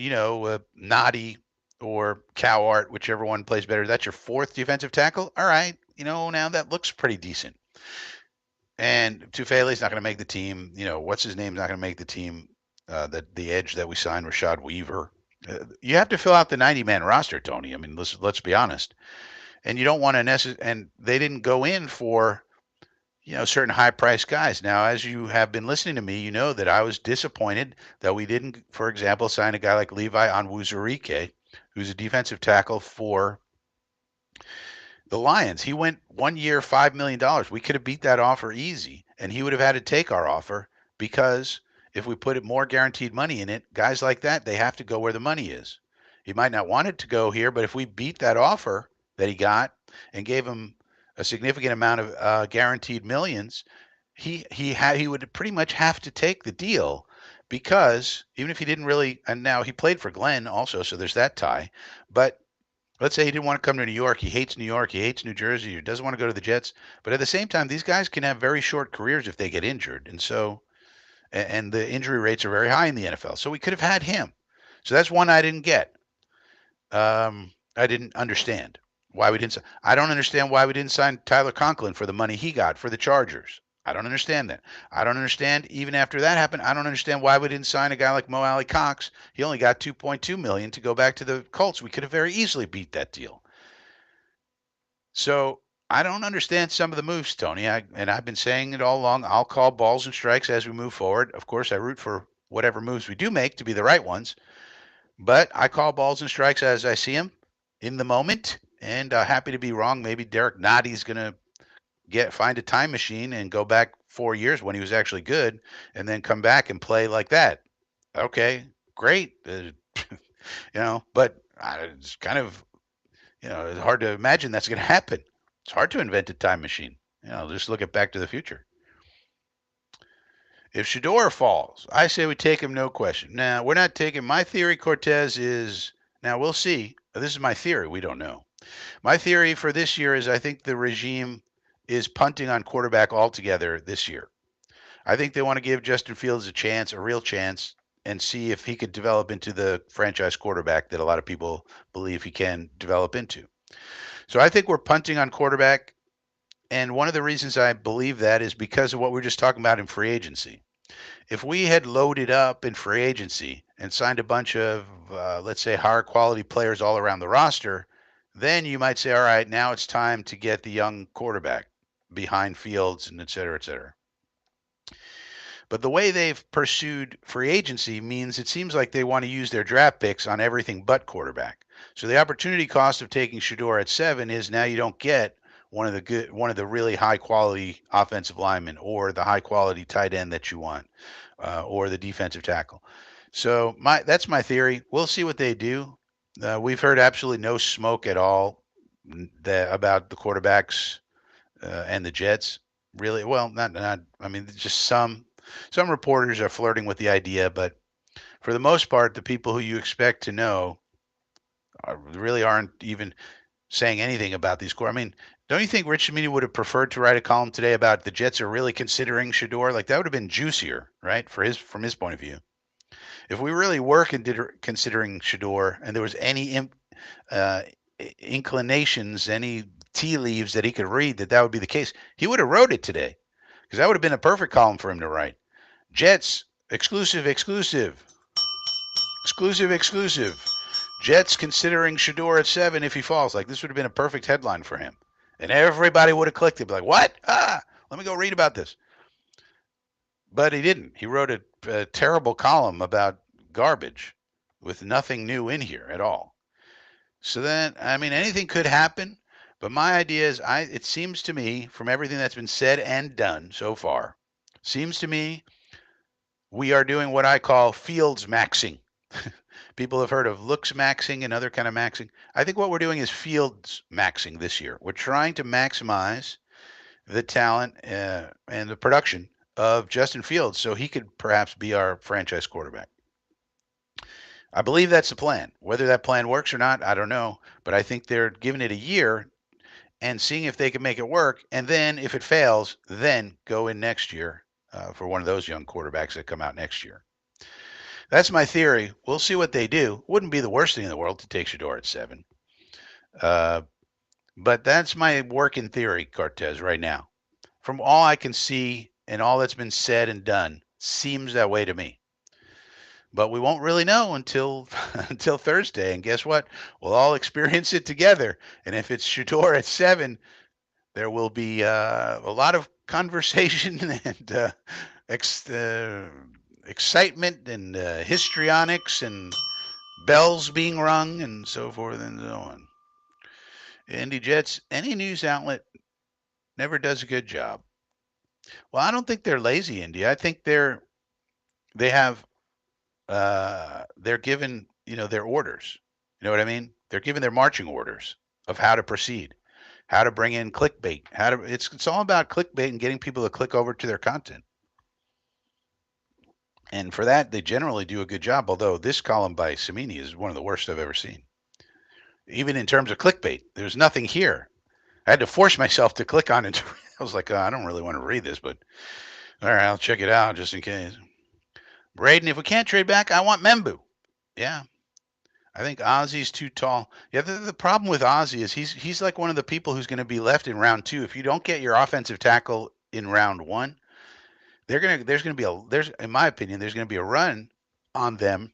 Noddy or Cowart, whichever one plays better, that's your fourth defensive tackle. All right. Now that looks pretty decent. And Tufele's not going to make the team. What's his name's not going to make the team. The edge that we signed, Rashad Weaver. You have to fill out the 90-man roster, Tony. I mean, let's be honest. And you don't want to and they didn't go in for certain high-priced guys. Now, as you have been listening to me, you know that I was disappointed that we didn't, for example, sign a guy like Levi Onwuzurike, who's a defensive tackle for the Lions. He went 1 year, $5 million. We could have beat that offer easy, and he would have had to take our offer because if we put more guaranteed money in it, guys like that, they have to go where the money is. He might not want it to go here, but if we beat that offer that he got and gave him a significant amount of guaranteed millions, he would pretty much have to take the deal because even if he didn't really, and now he played for Glenn also, so there's that tie. But let's say he didn't want to come to New York. He hates New York. He hates New Jersey. He doesn't want to go to the Jets. But at the same time, these guys can have very short careers if they get injured, and the injury rates are very high in the NFL. So we could have had him. So that's one I didn't get. I didn't understand why we didn't. I don't understand why we didn't sign Tyler Conklin for the money he got for the Chargers. I don't understand that. I don't understand even after that happened. I don't understand why we didn't sign a guy like Mo Alley Cox. He only got $2.2 million to go back to the Colts. We could have very easily beat that deal. So I don't understand some of the moves, Tony. I've been saying it all along. I'll call balls and strikes as we move forward. Of course, I root for whatever moves we do make to be the right ones. But I call balls and strikes as I see them in the moment, and happy to be wrong. Maybe Derek Notty's going to find a time machine and go back 4 years when he was actually good, and then come back and play like that. Okay, great. But it's kind of it's hard to imagine that's going to happen. It's hard to invent a time machine. Just look at Back to the Future. If Shador falls, I say we take him, no question. Now, we're not taking. My theory, Cortez, is now we'll see. This is my theory. We don't know. My theory for this year is I think the regime is punting on quarterback altogether this year. I think they want to give Justin Fields a chance, a real chance, and see if he could develop into the franchise quarterback that a lot of people believe he can develop into. So I think we're punting on quarterback. And one of the reasons I believe that is because of what we we're just talking about in free agency. If we had loaded up in free agency and signed a bunch of, let's say, higher quality players all around the roster, then you might say, all right, now it's time to get the young quarterback behind Fields and et cetera, et cetera. But the way they've pursued free agency means it seems like they want to use their draft picks on everything but quarterback. So the opportunity cost of taking Shador at 7 is now you don't get one of the really high quality offensive linemen or the high quality tight end that you want, or the defensive tackle. So that's my theory. We'll see what they do. We've heard absolutely no smoke at all about the quarterbacks and the Jets. Really, well, not. I mean, just some reporters are flirting with the idea, but for the most part, the people who you expect to know really aren't even saying anything about these core. I mean, don't you think Rich Cimini would have preferred to write a column today about the Jets are really considering Shador? Like that would have been juicier, right? From his point of view. if we really were considering Shador and there was any uh, inclinations, any tea leaves that he could read that would be the case, he would have wrote it today because that would have been a perfect column for him to write. Jets exclusive, exclusive, exclusive, exclusive. Jets considering Shador at 7 if he falls. Like this would have been a perfect headline for him, and everybody would have clicked it. Be like, what? Let me go read about this. But he didn't. He wrote a terrible column about garbage with nothing new in here at all. So then, I mean, anything could happen. But my idea is, it seems to me, from everything that's been said and done so far, seems to me we are doing what I call fields maxing. People have heard of looks maxing and other kind of maxing. I think what we're doing is fields maxing this year. We're trying to maximize the talent and the production of Justin Fields so he could perhaps be our franchise quarterback. I believe that's the plan. Whether that plan works or not, I don't know. But I think they're giving it a year and seeing if they can make it work. And then if it fails, then go in next year for one of those young quarterbacks that come out next year. That's my theory. We'll see what they do. Wouldn't be the worst thing in the world to take Shador at 7. But that's my working theory, Cortez, right now. From all I can see and all that's been said and done, seems that way to me. But we won't really know until until Thursday. And guess what? We'll all experience it together. And if it's Shador at 7, there will be a lot of conversation and excitement and histrionics and bells being rung and so forth and so on. Indy Jets, any news outlet never does a good job. Well, I don't think they're lazy, Indy. I think they have they're given their orders. You know what I mean? They're given their marching orders of how to proceed, how to bring in clickbait, it's all about clickbait and getting people to click over to their content. And for that, they generally do a good job. Although this column by Samini is one of the worst I've ever seen. Even in terms of clickbait, there's nothing here. I had to force myself to click on it. I was like, I don't really want to read this, but all right, I'll check it out just in case. Braden, if we can't trade back, I want Membu. Yeah, I think Aussie's too tall. Yeah, the problem with Aussie is he's like one of the people who's going to be left in round 2. If you don't get your offensive tackle in round 1, there's in my opinion there's going to be a run on them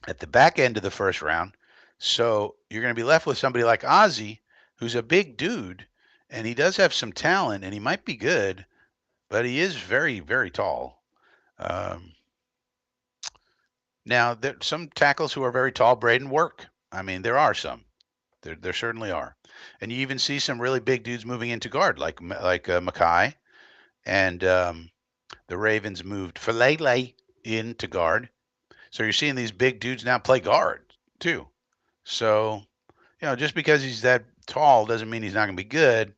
at the back end of the first round. So you're going to be left with somebody like Aussie, who's a big dude, and he does have some talent, and he might be good, but he is very, very tall. Now, some tackles who are very tall, Braden, work. I mean, there are some. There certainly are, and you even see some really big dudes moving into guard, like Mackay, and the Ravens moved Falele into guard. So you're seeing these big dudes now play guard too. So, just because he's that tall doesn't mean he's not going to be good.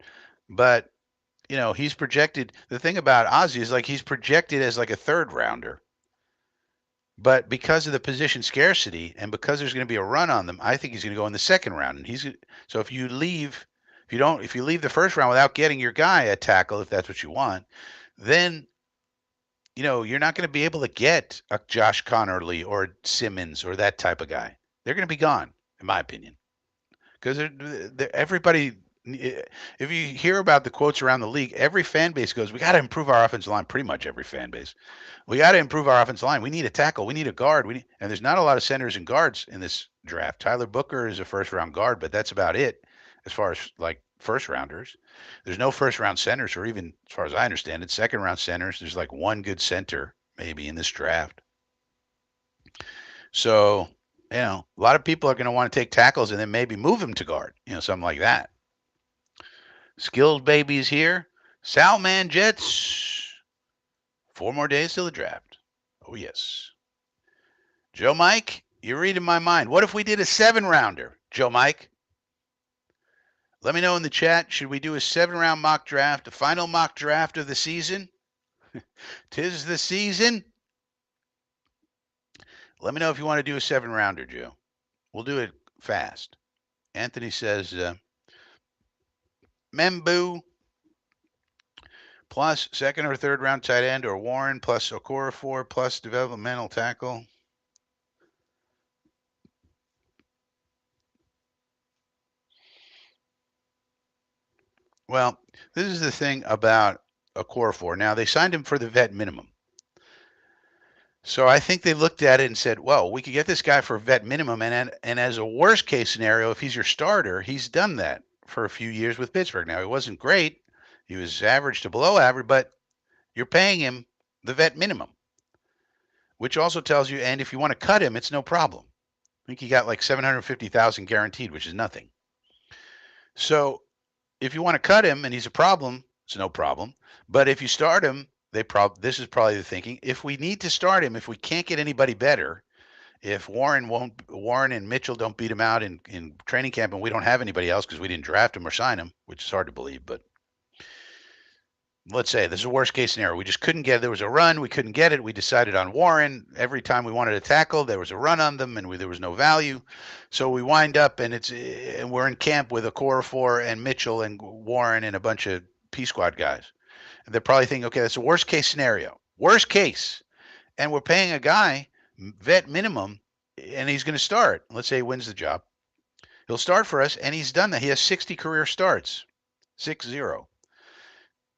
But, he's projected. The thing about Aussie is like he's projected as like a third rounder. But because of the position scarcity and because there's going to be a run on them, I think he's going to go in the second round. And so if you leave the first round without getting your guy a tackle, if that's what you want, then you're not going to be able to get a Josh Connerly or Simmons or that type of guy. They're going to be gone, in my opinion, because everybody. If you hear about the quotes around the league, every fan base goes, "We got to improve our offensive line." Pretty much every fan base. We got to improve our offensive line. We need a tackle. We need a guard. And there's not a lot of centers and guards in this draft. Tyler Booker is a first round guard, but that's about it as far as like first rounders. There's no first round centers, or even as far as I understand it, second round centers. There's like one good center maybe in this draft. So, a lot of people are going to want to take tackles and then maybe move them to guard, something like that. Skilled babies here. Salman Jets. 4 more days till the draft. Oh, yes. Joe Mike, you're reading my mind. What if we did a 7-rounder, Joe Mike? Let me know in the chat. Should we do a 7-round mock draft, the final mock draft of the season? 'Tis the season. Let me know if you want to do a 7-rounder, Joe. We'll do it fast. Anthony says, Membu plus second or third round tight end, or Warren plus Okorafor plus developmental tackle. Well, this is the thing about Okorafor. Now, they signed him for the vet minimum. So I think they looked at it and said, well, we could get this guy for a vet minimum. And as a worst case scenario, if he's your starter, he's done that for a few years with Pittsburgh. Now, he wasn't great. He was average to below average, but you're paying him the vet minimum, which also tells you, and if you want to cut him, it's no problem. I think he got like 750,000 guaranteed, which is nothing. So if you want to cut him and he's a problem, it's no problem. But if you start him, this is probably the thinking. If we need to start him, if we can't get anybody better, if Warren and Mitchell don't beat him out in training camp, and we don't have anybody else because we didn't draft him or sign him, which is hard to believe, but let's say this is a worst case scenario. We just couldn't get it. There was a run. We couldn't get it. We decided on Warren. Every time we wanted to tackle, there was a run on them, and there was no value. So we wind up, and we're in camp with Okorafor and Mitchell and Warren and a bunch of P squad guys. And they're probably thinking, okay, that's a worst case scenario. Worst case. And we're paying a guy vet minimum, and he's going to start. Let's say he wins the job. He'll start for us, and he's done that. He has 60 career starts, 6-0.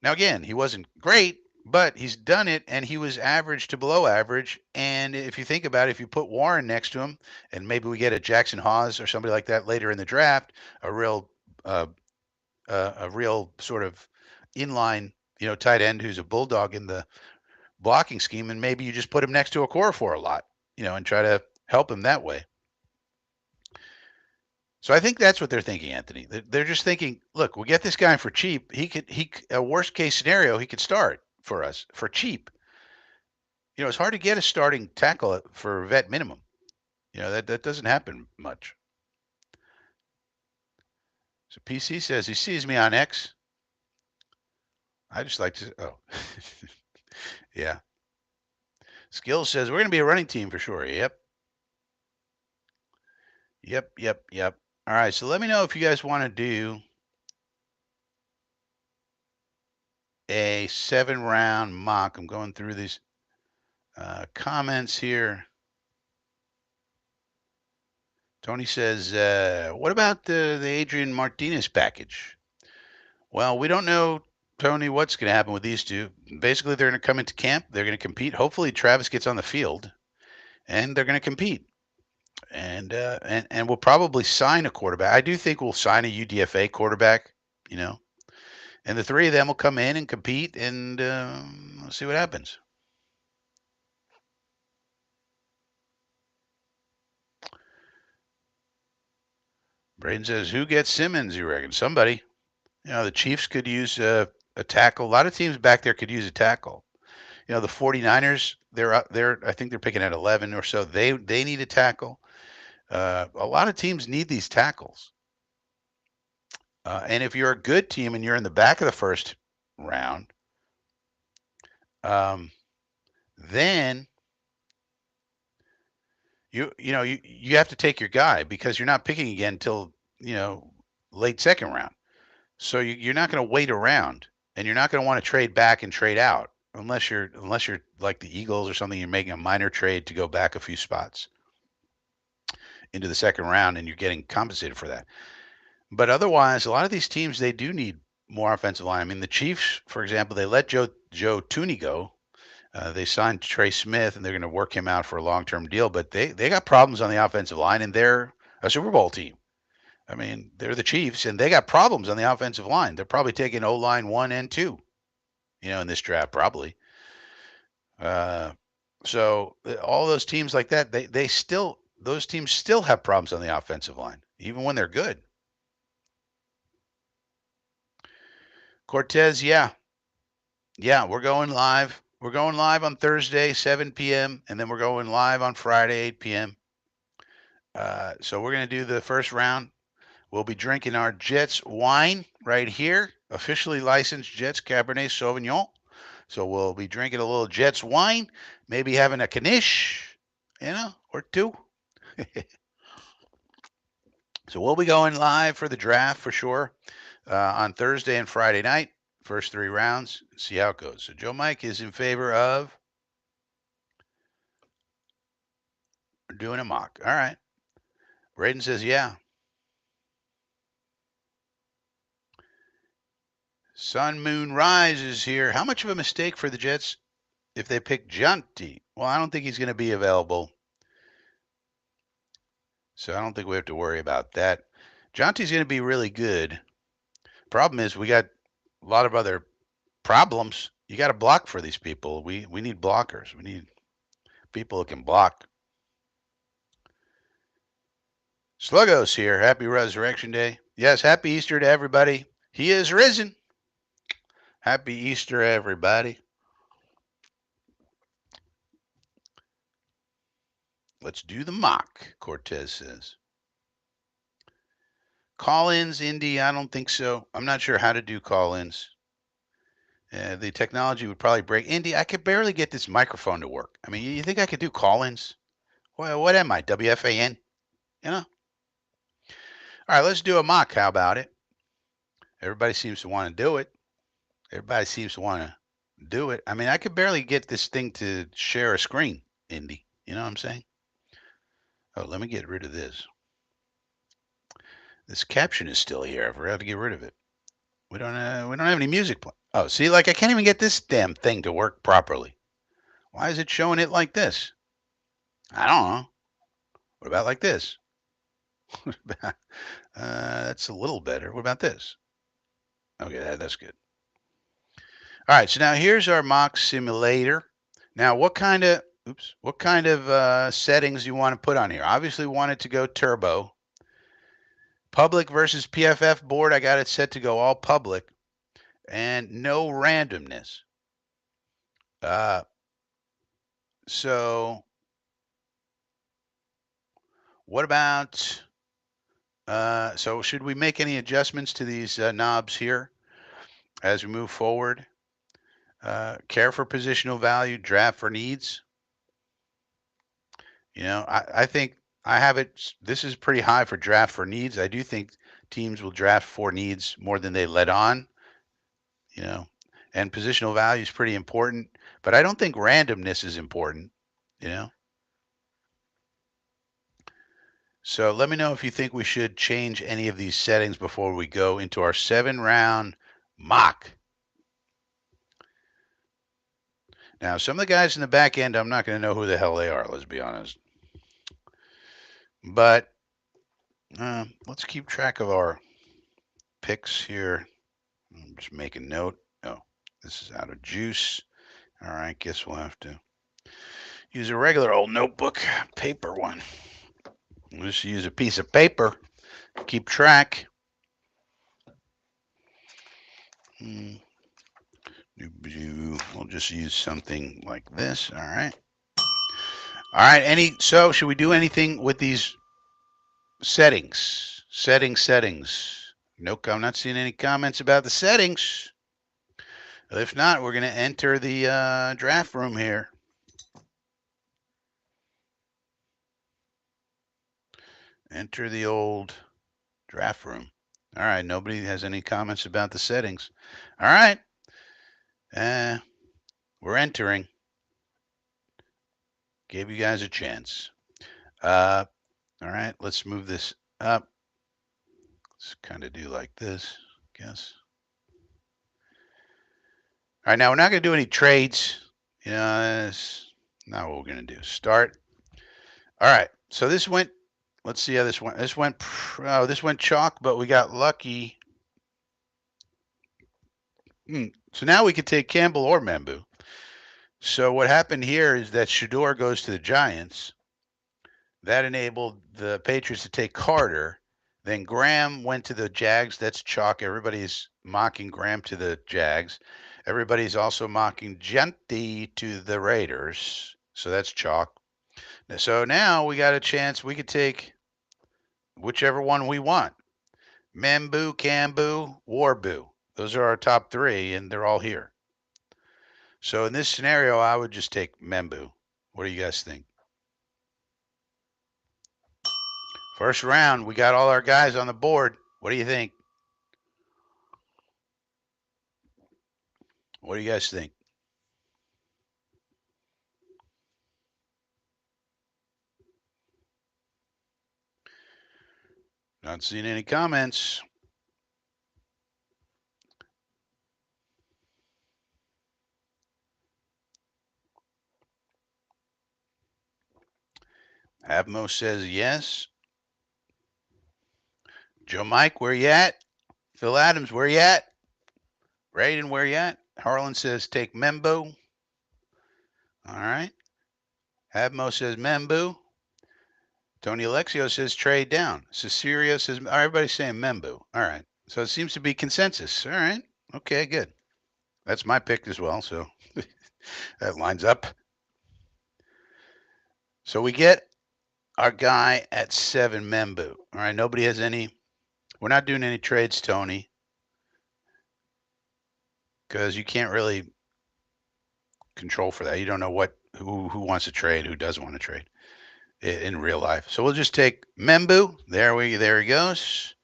Now, again, he wasn't great, but he's done it, and he was average to below average. And if you think about it, if you put Warren next to him, and maybe we get a Jackson Hawes or somebody like that later in the draft, a real sort of inline, tight end who's a bulldog in the blocking scheme, and maybe you just put him next to Okorafor a lot, and try to help him that way. So I think that's what they're thinking, Anthony. They're just thinking, look, we get this guy for cheap. A worst case scenario, he could start for us for cheap. It's hard to get a starting tackle for vet minimum. That doesn't happen much. So PC says he sees me on X. I just like to. Oh, yeah. Skills says we're going to be a running team for sure. Yep. All right. So let me know if you guys want to do a 7-round mock. I'm going through these comments here. Tony says, what about the Adrian Martinez package? Well, we don't know, Tony, what's going to happen with these two. Basically, they're going to come into camp. They're going to compete. Hopefully, Travis gets on the field, and they're going to compete. And we'll probably sign a quarterback. I do think we'll sign a UDFA quarterback, and the three of them will come in and compete, and we'll see what happens. Braden says, who gets Simmons, you reckon? Somebody. The Chiefs could use a tackle. A lot of teams back there could use a tackle. The 49ers, I think they're picking at 11 or so. They need a tackle. A lot of teams need these tackles. And if you're a good team and you're in the back of the first round, then you have to take your guy because you're not picking again until late second round. So you're not going to wait around, and you're not going to want to trade back and trade out unless you're like the Eagles or something. You're making a minor trade to go back a few spots into the second round, and you're getting compensated for that. But otherwise, a lot of these teams, they do need more offensive line. I mean, the Chiefs, for example, they let Joe Tooney go. They signed Trey Smith, and they're going to work him out for a long-term deal. But they got problems on the offensive line, and they're a Super Bowl team. I mean, they're the Chiefs, and they got problems on the offensive line. They're probably taking O-line 1 and 2, in this draft, probably. So all those teams like that, those teams still have problems on the offensive line, even when they're good. Cortez, yeah, we're going live. We're going live on Thursday, 7 p.m., and then we're going live on Friday, 8 p.m. So we're going to do the first round. We'll be drinking our Jets wine right here, officially licensed Jets Cabernet Sauvignon. So we'll be drinking a little Jets wine, maybe having a Knish, or two. So we'll be going live for the draft for sure on Thursday and Friday night, first 3 rounds, see how it goes. So Joe Mike is in favor of doing a mock. All right. Braden says, yeah. Sun Moon Rises here. How much of a mistake for the Jets if they pick Junty? Well, I don't think he's going to be available, so I don't think we have to worry about that. Junty's going to be really good. Problem is we got a lot of other problems. You got to block for these people. We need blockers. We need people who can block. Sluggos here. Happy Resurrection Day. Yes, happy Easter to everybody. He is risen. Happy Easter, everybody. Let's do the mock, Cortez says. Call-ins, Indy, I don't think so. I'm not sure how to do call-ins. The technology would probably break. Indy, I could barely get this microphone to work. I mean, you think I could do call-ins? Well, what am I, WFAN? You know? All right, let's do a mock. How about it? Everybody seems to want to do it. Everybody seems to want to do it. I mean, I could barely get this thing to share a screen, Indy. You know what I'm saying? Oh, let me get rid of this. This caption is still here. I forgot to get rid of it. We don't have any music playing. Oh, see, like I can't even get this damn thing to work properly. Why is it showing it like this? I don't know. What about like this? That's a little better. What about this? Okay, that's good. All right, so now here's our mock simulator. Now, what kind of settings you want to put on here? Obviously, we want it to go turbo. Public versus PFF board, I got it set to go all public, and no randomness. So what about, so should we make any adjustments to these knobs here as we move forward? Care for positional value, draft for needs. You know, I think I have it. This is pretty high for draft for needs. I do think teams will draft for needs more than they let on. You know, and positional value is pretty important, but I don't think randomness is important. You know. So let me know if you think we should change any of these settings before we go into our 7-round mock. Now, some of the guys in the back end, I'm not going to know who the hell they are, let's be honest. But let's keep track of our picks here. I'm just make a note. Oh, this is out of juice. All right, guess we'll have to use a regular old notebook, paper one. We'll just use a piece of paper, keep track. We'll just use something like this. All right. All right. So should we do anything with these settings? Settings. Nope, I'm not seeing any comments about the settings. If not, we're going to enter the draft room here. Enter the old draft room. All right. Nobody has any comments about the settings. All right. We're entering. Gave you guys a chance. All right. Let's move this up. Let's kind of do like this, I guess. All right. Now, we're not going to do any trades. You know, that's not what we're going to do. Start. All right. So this went, let's see how this went. This went chalk, but we got lucky. So now we can take Campbell or Membu. So what happened here is that Shador goes to the Giants. That enabled the Patriots to take Carter. Then Graham went to the Jags. That's chalk. Everybody's mocking Graham to the Jags. Everybody's also mocking Genty to the Raiders. So that's chalk. So now we got a chance. We could take whichever one we want. Membu, Cambu, Warbu. Those are our top three, and they're all here. So in this scenario, I would just take Membu. What do you guys think? First round, we got all our guys on the board. What do you think? What do you guys think? Not seeing any comments. Abmo says yes. Joe Mike, where you at? Phil Adams, where you at? Braden, where you at? Harlan says take Membo. All right. Abmo says Membu. Tony Alexio says trade down. Cesario says, everybody's saying Membu. All right. So it seems to be consensus. All right. Okay, good. That's my pick as well. So that lines up. So we get our guy at 7 Membu. All right. Nobody has any. We're not doing any trades, Tony, because you can't really control for that. You don't know who wants to trade, who doesn't want to trade in real life. So we'll just take Membu. There he goes.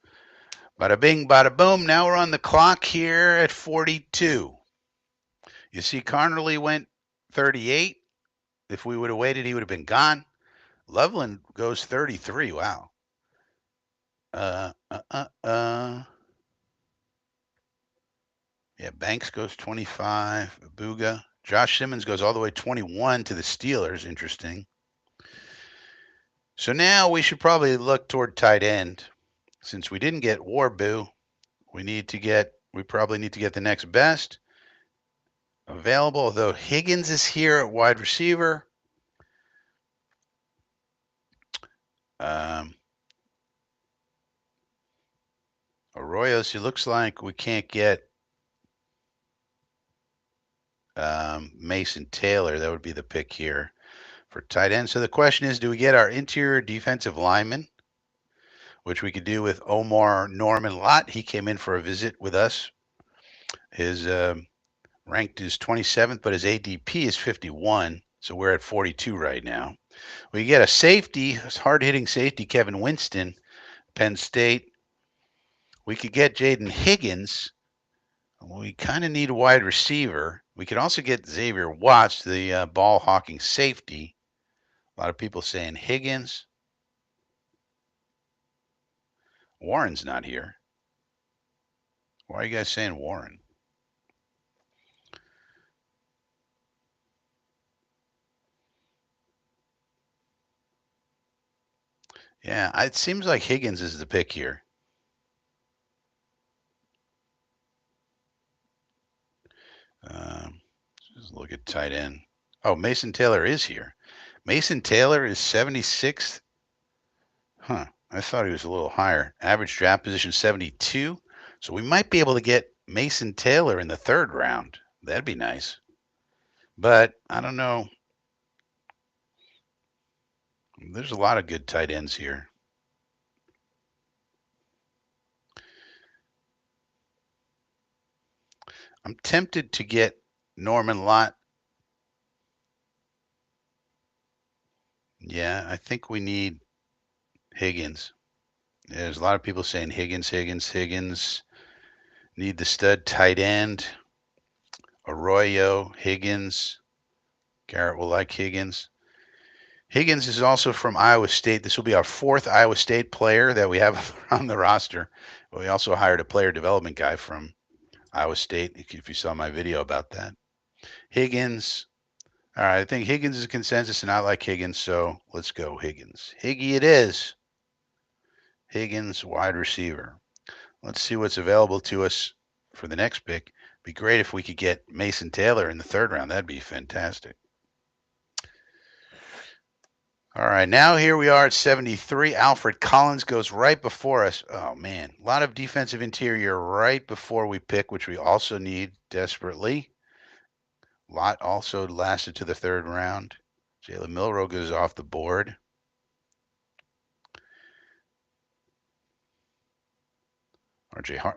Bada bing, bada boom. Now we're on the clock here at 42. You see, Connerly went 38. If we would have waited, he would have been gone. Loveland goes 33. Wow. Yeah, Banks goes 25. Booga. Josh Simmons goes all the way 21 to the Steelers. Interesting. So now we should probably look toward tight end. Since we didn't get Warbu, we probably need to get the next best available, although Higgins is here at wide receiver. Arroyos, it looks like we can't get Mason Taylor. That would be the pick here for tight end. So the question is, do we get our interior defensive lineman, which we could do with Omar Norman Lott? He came in for a visit with us. His ranked is 27th, but his ADP is 51. So we're at 42 right now. We get a safety, hard-hitting safety, Kevin Winston, Penn State. We could get Jaden Higgins. We kind of need a wide receiver. We could also get Xavier Watts, the ball-hawking safety. A lot of people saying Higgins. Warren's not here. Why are you guys saying Warren? Yeah, it seems like Higgins is the pick here. Just look at tight end. Oh, Mason Taylor is here. Mason Taylor is 76th. Huh. I thought he was a little higher. Average draft position 72. So we might be able to get Mason Taylor in the 3rd round. That'd be nice. But I don't know. There's a lot of good tight ends here. I'm tempted to get Norman Lott. Yeah, I think we need Higgins. There's a lot of people saying Higgins. Need the stud tight end. Arroyo, Higgins. Garrett will like Higgins. Higgins is also from Iowa State. This will be our 4th Iowa State player that we have on the roster. But we also hired a player development guy from Iowa State, if you saw my video about that. Higgins. All right, I think Higgins is a consensus, and I like Higgins, so let's go Higgins. Higgy it is. Higgins, wide receiver. Let's see what's available to us for the next pick. Be great if we could get Mason Taylor in the 3rd round. That'd be fantastic. All right, now here we are at 73. Alfred Callins goes right before us. Oh, man. A lot of defensive interior right before we pick, which we also need desperately. Lott also lasted to the 3rd round. Jalen Milroe goes off the board.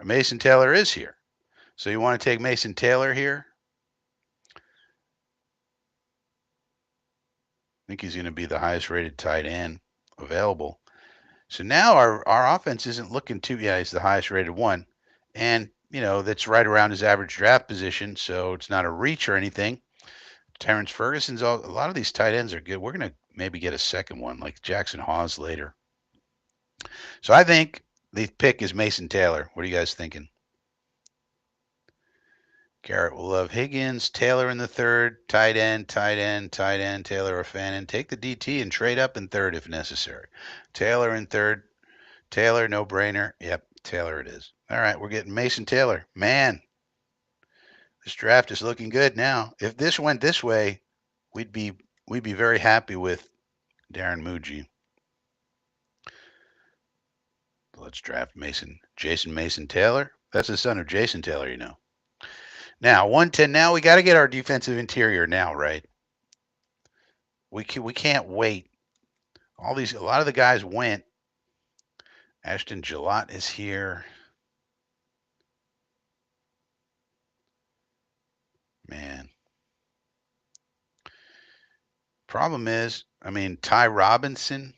Mason Taylor is here. So you want to take Mason Taylor here? I think he's going to be the highest rated tight end available. So now our offense isn't looking too, yeah, he's the highest rated one. And, that's right around his average draft position. So it's not a reach or anything. Terrence Ferguson's a lot of these tight ends are good. We're going to maybe get a second one like Jackson Hawes later. So I think the pick is Mason Taylor. What are you guys thinking? Garrett will love Higgins. Taylor in the third. Tight end, tight end, tight end. Taylor or Fannin. Take the DT and trade up in third if necessary. Taylor in third. Taylor, no brainer. Yep, Taylor it is. All right, we're getting Mason Taylor. Man, this draft is looking good now. If this went this way, we'd be very happy with Darren Muji. Let's draft Jason Mason Taylor. That's the son of Jason Taylor, you know. Now 110. Now we got to get our defensive interior now, right? We can't wait. A lot of the guys went. Ashton Gillott is here. Man. Problem is, Ty Robinson.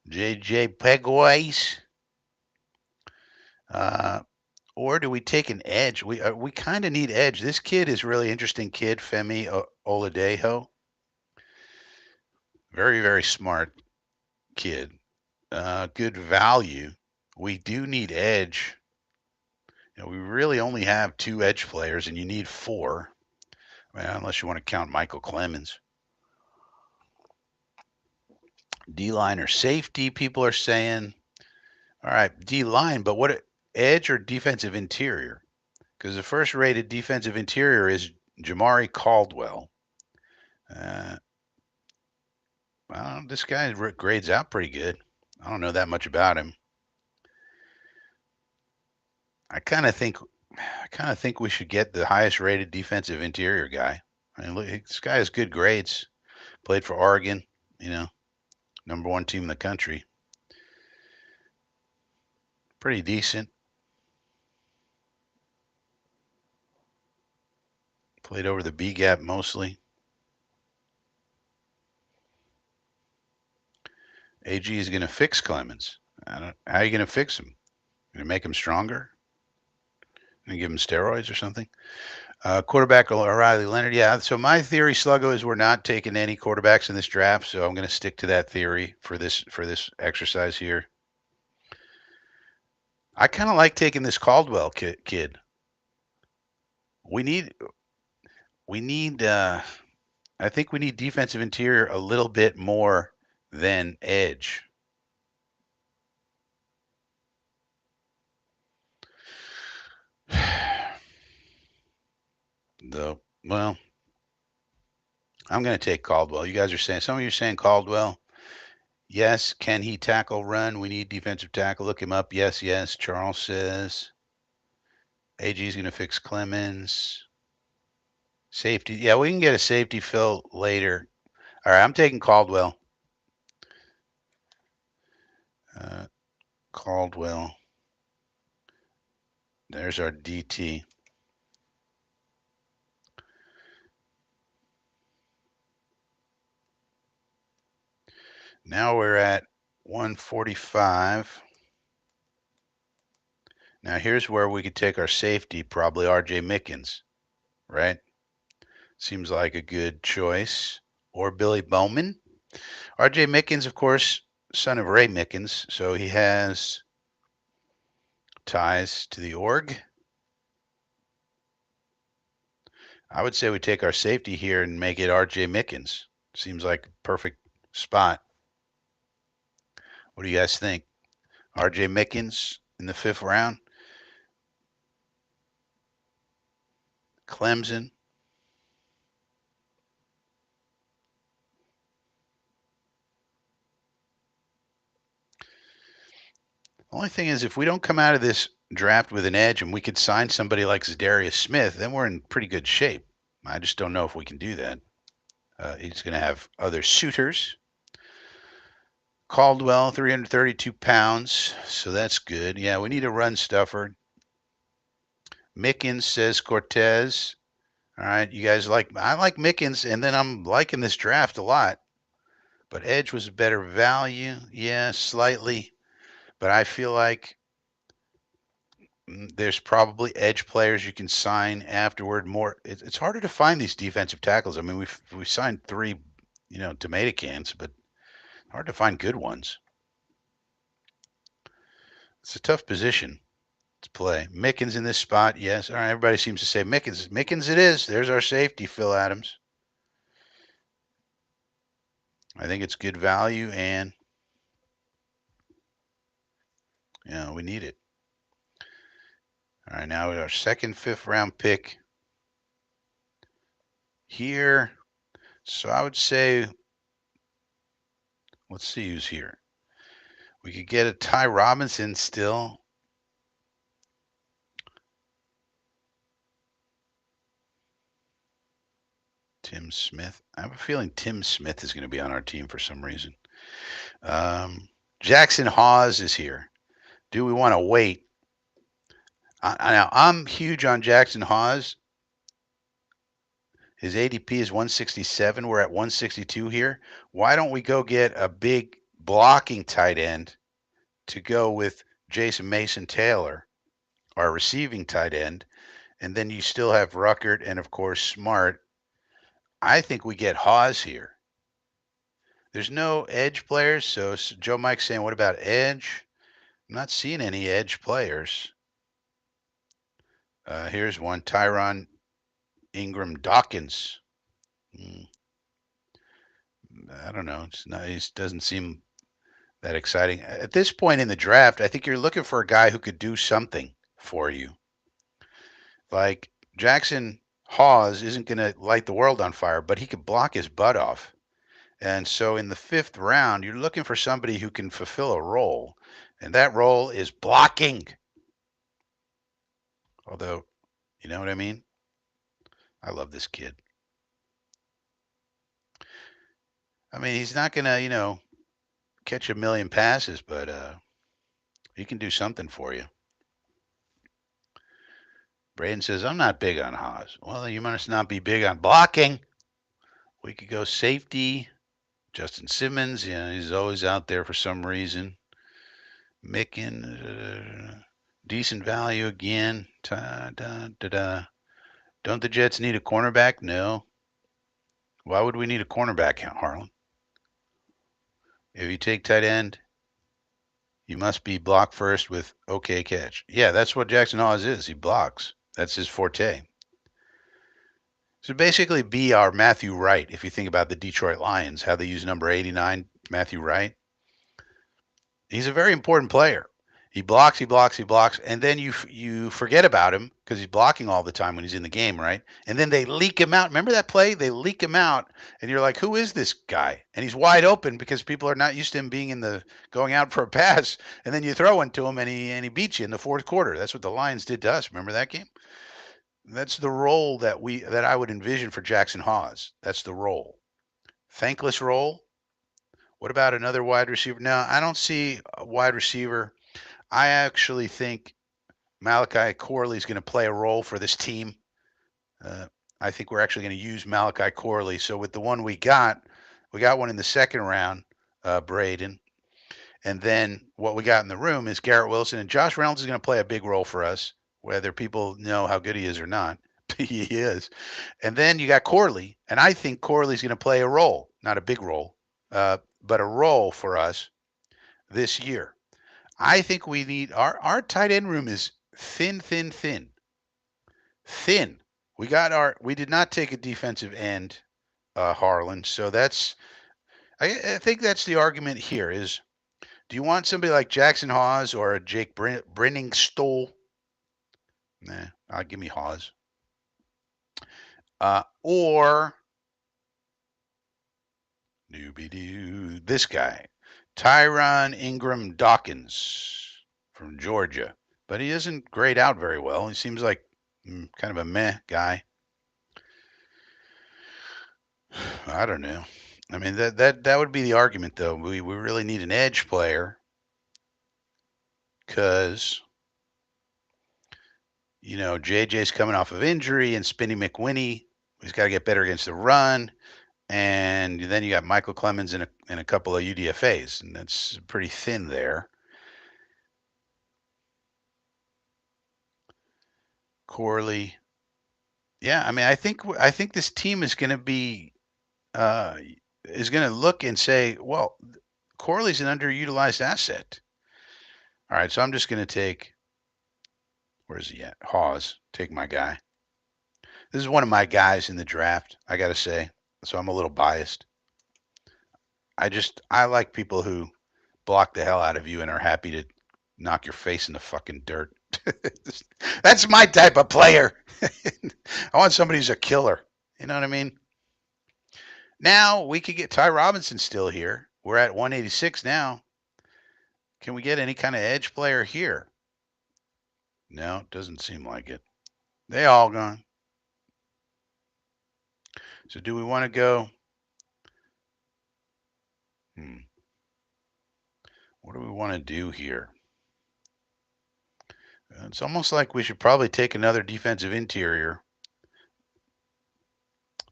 JJ Pegues. Or do we take an edge? We kind of need edge. This kid is really interesting kid, Femi Oladejo. Very, very smart kid. Good value. We do need edge. We really only have 2 edge players, and you need 4. Unless you want to count Michael Clemens. D-line or safety, people are saying. All right, D-line, but what edge or defensive interior? Because the first rated defensive interior is Jamari Caldwell. Well, this guy grades out pretty good. I don't know that much about him. I kind of think we should get the highest rated defensive interior guy. Look, this guy has good grades. Played for Oregon, number 1 team in the country. Pretty decent. Played over the B gap mostly. AG is going to fix Clemens. How are you going to fix him? Going to make him stronger? Going to give him steroids or something? Quarterback O'Reilly Leonard. Yeah, so my theory, Sluggo, is we're not taking any quarterbacks in this draft, so I'm going to stick to that theory for this exercise here. I kind of like taking this Caldwell kid. We need I think we need defensive interior a little bit more than edge. Well, I'm going to take Caldwell. You guys are saying, some of you are saying Caldwell. Yes. Can he tackle run? We need defensive tackle. Look him up. Yes. Charles says. AG is going to fix Clemens. Safety. Yeah, we can get a safety fill later. All right, I'm taking Caldwell. Caldwell. There's our DT. Now we're at 145. Now here's where we could take our safety, probably RJ Mickens, right? Seems like a good choice. Or Billy Bowman. RJ Mickens, of course, son of Ray Mickens, so he has ties to the org. I would say we take our safety here and make it RJ Mickens. Seems like a perfect spot. What do you guys think? RJ Mickens in the 5th round. Clemson. The only thing is, if we don't come out of this draft with an edge and we could sign somebody like Zadarius Smith, then we're in pretty good shape. I just don't know if we can do that. He's going to have other suitors. Caldwell, 332 pounds, so that's good. Yeah, we need a run stuffer. Mickens says Cortez. All right, you guys I like Mickens, and then I'm liking this draft a lot. But edge was a better value. Yeah, slightly. But I feel like there's probably edge players you can sign afterward. More, it's harder to find these defensive tackles. We signed 3, tomato cans, but hard to find good ones. It's a tough position to play. Mickens in this spot, yes. All right, everybody seems to say Mickens. Mickens it is. There's our safety, Phil Adams. I think it's good value, and we need it. All right, now our second, fifth round pick here. So I would say, let's see who's here. We could get a Ty Robinson still. Tim Smith. I have a feeling Tim Smith is going to be on our team for some reason. Jackson Hawes is here. Do we want to wait? Now, I'm huge on Jackson Hawes. His ADP is 167. We're at 162 here. Why don't we go get a big blocking tight end to go with Jason Mason Taylor, our receiving tight end, and then you still have Ruckert and, of course, Smart. I think we get Hawes here. There's no edge players, so Joe Mike's saying, what about edge? I'm not seeing any edge players. Here's one, Tyron Ingram Dawkins. I don't know. It doesn't seem that exciting. At this point in the draft, I think you're looking for a guy who could do something for you. Like Jackson Hawes isn't going to light the world on fire, but he could block his butt off. And so in the fifth round, you're looking for somebody who can fulfill a role. And that role is blocking. Although, you know what I mean? I love this kid. I mean, he's not going to, catch a million passes, but he can do something for you. Braden says, I'm not big on Haas. Well, you must not be big on blocking. We could go safety. Justin Simmons, he's always out there for some reason. Micken, decent value again. Don't the Jets need a cornerback? No. Why would we need a cornerback, Harlan? If you take tight end, you must be block first with okay catch. Yeah, that's what Jackson Hawes is. He blocks. That's his forte. So basically be our Matthew Wright, if you think about the Detroit Lions, how they use number 89, Matthew Wright. He's a very important player. He blocks, and then you forget about him because he's blocking all the time when he's in the game, right? And then they leak him out. Remember that play? They leak him out, and you're like, who is this guy? And he's wide open because people are not used to him being going out for a pass, and then you throw one to him, and he beats you in the fourth quarter. That's what the Lions did to us. Remember that game? That's the role that I would envision for Jackson Hawes. That's the role. Thankless role. What about another wide receiver? No, I don't see a wide receiver. I actually think Malachi Corley is going to play a role for this team. I think we're actually going to use Malachi Corley. So with the one we got one in the second round, Braden. And then what we got in the room is Garrett Wilson. And Josh Reynolds is going to play a big role for us, whether people know how good he is or not. He is. And then you got Corley. And I think Corley's going to play a role, not a big role, but a role for us this year. I think we need our tight end room is thin. We did not take a defensive end, Harlan. So I think that's the argument here is, do you want somebody like Jackson Hawes or a Jake Brenningstole? Nah, give me Hawes. Or this guy, Tyron Ingram Dawkins from Georgia. But he doesn't grade out very well. He seems like kind of a meh guy. I don't know. I mean, that would be the argument, though. We really need an edge player because, JJ's coming off of injury and Spinny McWhinney. He's got to get better against the run. And then you got Michael Clemens and a couple of UDFAs, and that's pretty thin there. Corley. Yeah, I mean, I think this team is going to be is going to look and say, well, Corley's an underutilized asset. All right, so I'm just going to take, where's he at? Hawes. Take my guy. This is one of my guys in the draft, I got to say. So I'm a little biased. I like people who block the hell out of you and are happy to knock your face in the fucking dirt. That's my type of player. I want somebody who's a killer. You know what I mean? Now we could get Ty Robinson still here. We're at 186 now. Can we get any kind of edge player here? No, it doesn't seem like it. They all gone. So do we want to go? What do we want to do here? It's almost like we should probably take another defensive interior.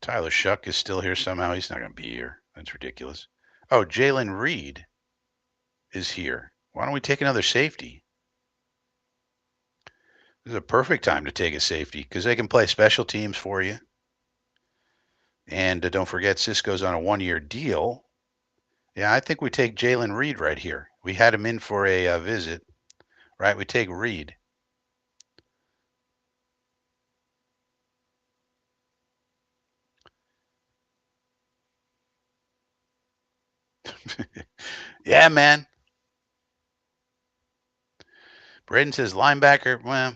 Tyler Shuck is still here somehow. He's not going to be here. That's ridiculous. Oh, Jalen Reed is here. Why don't we take another safety? This is a perfect time to take a safety because they can play special teams for you. And don't forget, Cisco's on a 1-year deal. Yeah, I think we take Jalen Reed right here. We had him in for a visit, right? We take Reed. Yeah, man. Braden says linebacker. Well,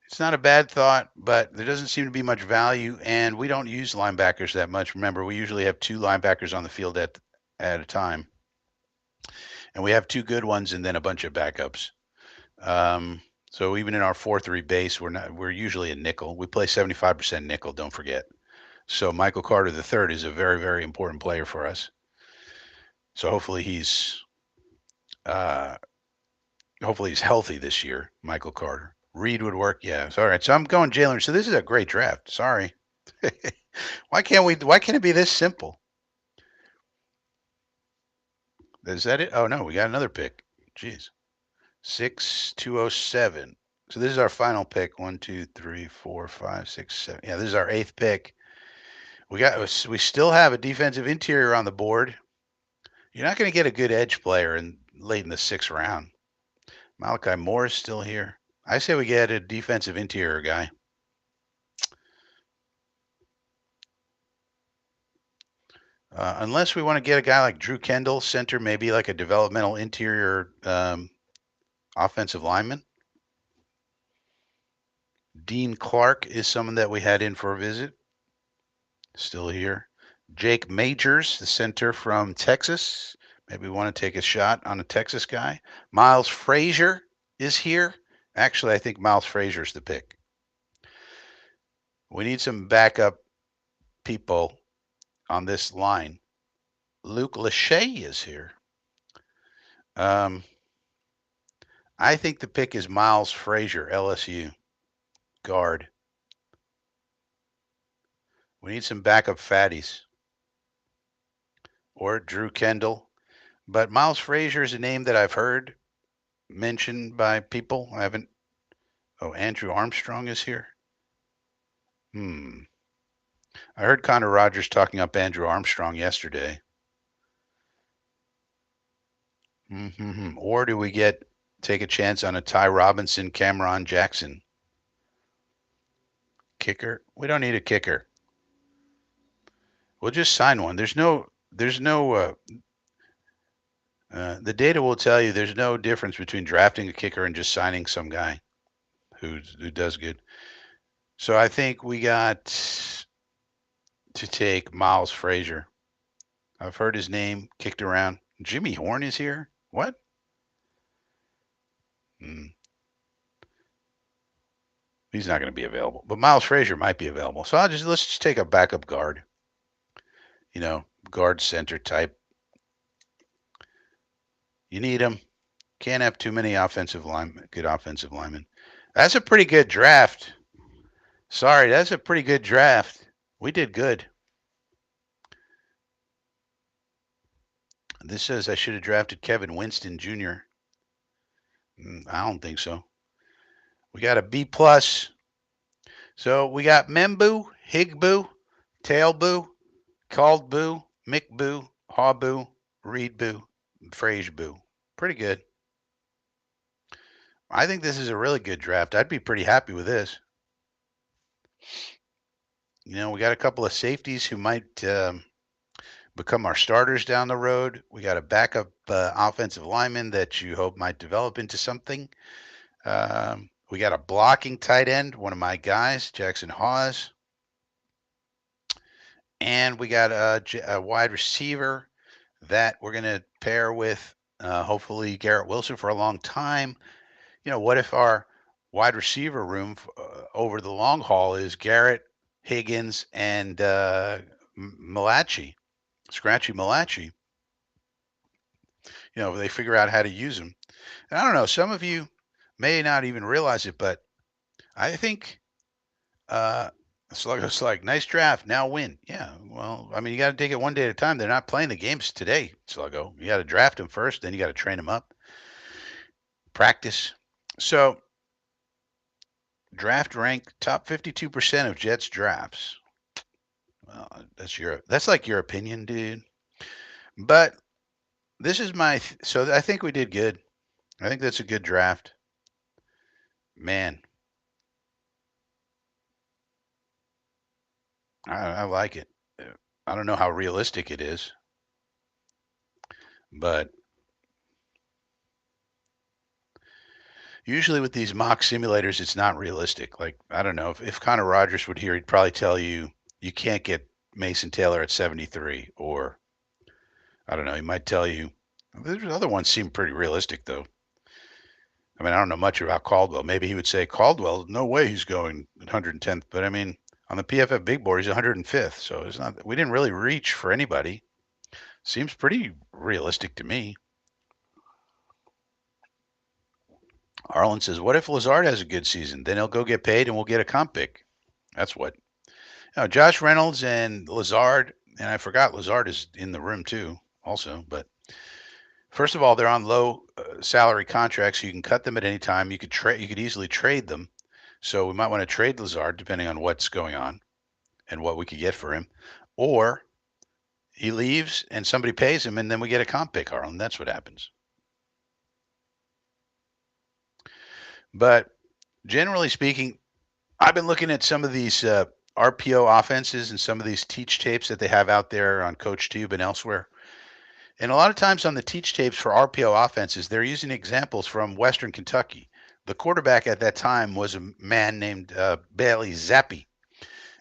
it's not a bad thought, but there doesn't seem to be much value, and we don't use linebackers that much. Remember, we usually have 2 linebackers on the field at a time, and we have 2 good ones and then a bunch of backups. So even in our 4-3 base, we're usually a nickel. We play 75% nickel. Don't forget. So Michael Carter III is a very, very important player for us. So hopefully he's healthy this year, Michael Carter. Reed would work, yeah. All right, so I'm going Jalen. So this is a great draft. Sorry. Why can't it be this simple? Is that it? Oh no, we got another pick. Jeez. 6207. So this is our final pick. 1, 2, 3, 4, 5, 6, 7. Yeah, this is our 8th pick. We still have a defensive interior on the board. You're not going to get a good edge player late in the 6th round. Malachi Moore is still here. I say we get a defensive interior guy. Unless we want to get a guy like Drew Kendall, center, maybe like a developmental interior offensive lineman. Dean Clark is someone that we had in for a visit. Still here. Jake Majors, the center from Texas. Maybe we want to take a shot on a Texas guy. Miles Frazier is here. Actually, I think Miles Frazier is the pick. We need some backup people on this line. Luke Lachey is here. I think the pick is Miles Frazier, LSU, guard. We need some backup fatties. Or Drew Kendall. But Miles Frazier is a name that I've heard mentioned by people. I haven't. Oh, Andrew Armstrong is here. I heard Connor Rogers talking up Andrew Armstrong yesterday. Or do we take a chance on a Ty Robinson, Cameron Jackson? Kicker? We don't need a kicker. We'll just sign one. The data will tell you there's no difference between drafting a kicker and just signing some guy who does good. So I think we got to take Miles Frazier. I've heard his name kicked around. Jimmy Horn is here? What? He's not going to be available. But Miles Frazier might be available. So let's just take a backup guard. Guard center type. You need him. Can't have too many good offensive linemen. That's a pretty good draft. Sorry, that's a pretty good draft. We did good. This says I should have drafted Kevin Winston Jr. I don't think so. We got a B+. So we got Membu, Higbu, Tailbu, Caldbu, Mickbu, Hawbu, Reedbu, Frageboo. Pretty good. I think this is a really good draft. I'd be pretty happy with this. We got a couple of safeties who might become our starters down the road. We got a backup offensive lineman that you hope might develop into something. We got a blocking tight end, one of my guys, Jackson Hawes. And we got a wide receiver that we're going to pair with hopefully Garrett Wilson for a long time. What if our wide receiver room over the long haul is Garrett, Higgins, and Malachi, Scratchy Malachi? They figure out how to use them. And I don't know, some of you may not even realize it, but I think Sluggo's like, nice draft, now win. Yeah, well, I mean, you got to take it one day at a time. They're not playing the games today, Sluggo. You got to draft them first, then you got to train them up, practice. So, draft rank top 52% of Jets drafts. Well, that's like your opinion, dude. But this is so I think we did good. I think that's a good draft. Man, I like it. I don't know how realistic it is, but usually with these mock simulators, it's not realistic. Like, I don't know, if Connor Rogers would hear, he'd probably tell you you can't get Mason Taylor at 73, or I don't know, he might tell you. There's other ones seem pretty realistic though. I mean, I don't know much about Caldwell. Maybe he would say Caldwell, no way he's going 110th. But I mean, on the PFF big board, he's 105th. So it's not. We didn't really reach for anybody. Seems pretty realistic to me. Arlen says, "What if Lazard has a good season? Then he'll go get paid, and we'll get a comp pick." That's what. Josh Reynolds and Lazard, and I forgot Lazard is in the room too, also. But first of all, they're on low salary contracts, so you can cut them at any time. You could easily trade them. So we might want to trade Lazard depending on what's going on and what we could get for him. Or he leaves and somebody pays him and then we get a comp pick, Harlan. That's what happens. But generally speaking, I've been looking at some of these RPO offenses and some of these teach tapes that they have out there on CoachTube and elsewhere. And a lot of times on the teach tapes for RPO offenses, they're using examples from Western Kentucky. The quarterback at that time was a man named Bailey Zappi.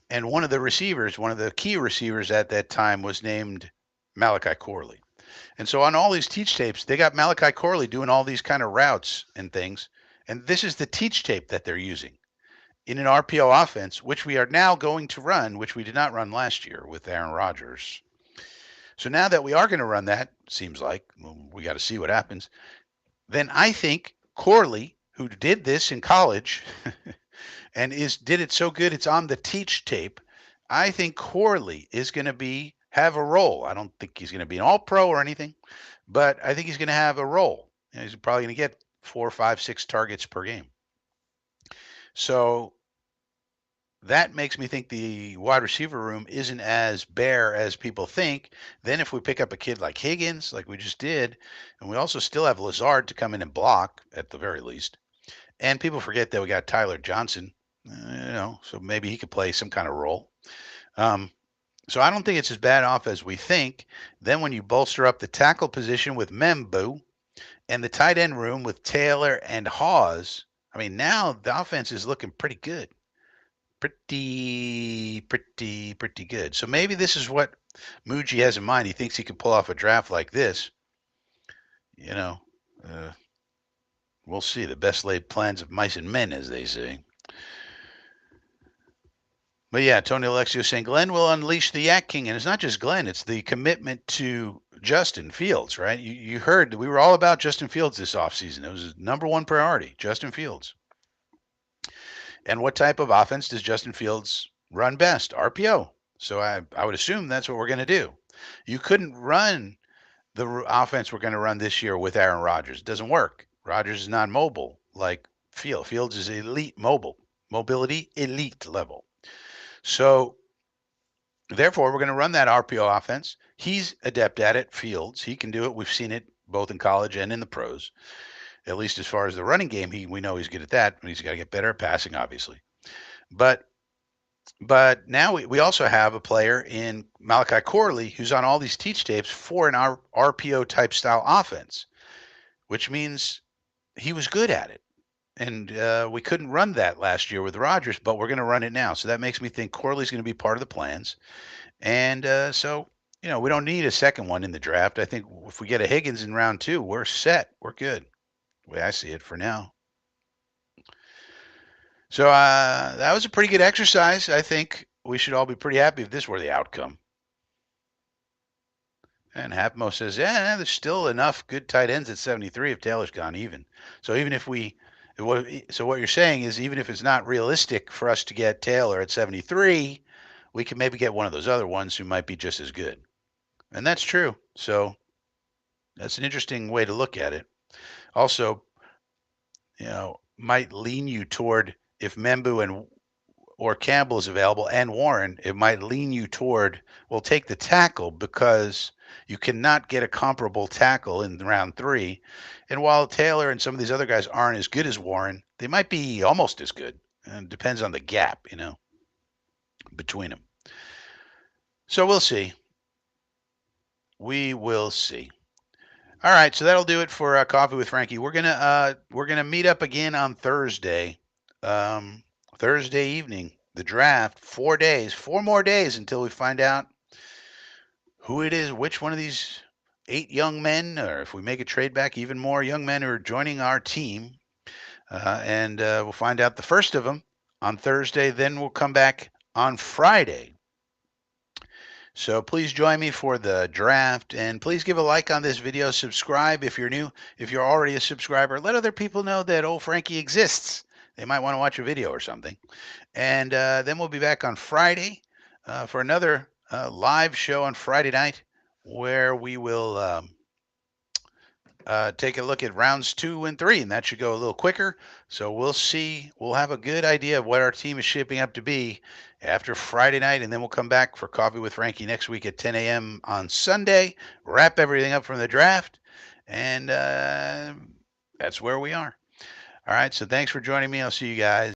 And one of the key receivers at that time was named Malachi Corley. And so on all these teach tapes, they got Malachi Corley doing all these kind of routes and things. And this is the teach tape that they're using in an RPO offense, which we are now going to run, which we did not run last year with Aaron Rodgers. So now that we are going to run that, seems like we got to see what happens. Then I think Corley, who did this in college and did it so good it's on the teach tape, I think Corley is going to have a role. I don't think he's going to be an all-pro or anything, but I think he's going to have a role. He's probably going to get 4, 5, 6 targets per game. So that makes me think the wide receiver room isn't as bare as people think. Then if we pick up a kid like Higgins, like we just did, and we also still have Lazard to come in and block at the very least. And people forget that we got Tyler Johnson, so maybe he could play some kind of role. So I don't think it's as bad off as we think. Then when you bolster up the tackle position with Membu and the tight end room with Taylor and Hawes, I mean, now the offense is looking pretty good. Pretty good. So maybe this is what Muji has in mind. He thinks he could pull off a draft like this. We'll see. The best laid plans of mice and men, as they say. But yeah, Tony Alexio saying Glenn will unleash the Yak King. And it's not just Glenn, it's the commitment to Justin Fields, right? You heard we were all about Justin Fields this offseason. It was his number one priority, Justin Fields. And what type of offense does Justin Fields run best? RPO. So I would assume that's what we're going to do. You couldn't run the offense we're going to run this year with Aaron Rodgers. It doesn't work. Rodgers is not mobile like Fields. Fields is elite mobility elite level. So therefore, we're going to run that RPO offense. He's adept at it, Fields. He can do it. We've seen it both in college and in the pros. at least as far as the running game. We know he's good at that, but he's got to get better at passing, obviously. But now we also have a player in Malachi Corley who's on all these teach tapes for an RPO type style offense, which means he was good at it. And we couldn't run that last year with Rodgers, but we're going to run it now. So that makes me think Corley's going to be part of the plans. And so, we don't need a second one in the draft. I think if we get a Higgins in round 2, we're set. We're good. The way I see it for now. So that was a pretty good exercise. I think we should all be pretty happy if this were the outcome. And Hapmo says, yeah, there's still enough good tight ends at 73 if Taylor's gone even. So even if what you're saying is even if it's not realistic for us to get Taylor at 73, we can maybe get one of those other ones who might be just as good. And that's true. So that's an interesting way to look at it. Also, might lean you toward if Membu or Campbell is available and Warren, it might lean you toward, well, take the tackle because you cannot get a comparable tackle in round 3. And while Taylor and some of these other guys aren't as good as Warren, they might be almost as good. And it depends on the gap, between them. So we'll see. We will see. All right, so that'll do it for Coffee with Frankie. We're gonna meet up again on Thursday. Thursday evening, the draft. 4 more days until we find out who it is, which one of these 8 young men, or if we make a trade back, even more young men who are joining our team. And we'll find out the first of them on Thursday. Then we'll come back on Friday. So please join me for the draft, and please give a like on this video. Subscribe if you're new. If you're already a subscriber, let other people know that old Frankie exists. They might want to watch a video or something. And then we'll be back on Friday for another live show on Friday night where we will take a look at rounds 2 and 3, and that should go a little quicker. So we'll see. We'll have a good idea of what our team is shaping up to be after Friday night, and then we'll come back for Coffee with Frankie next week at 10 a.m. on Sunday, wrap everything up from the draft, and that's where we are. All right, so thanks for joining me. I'll see you guys.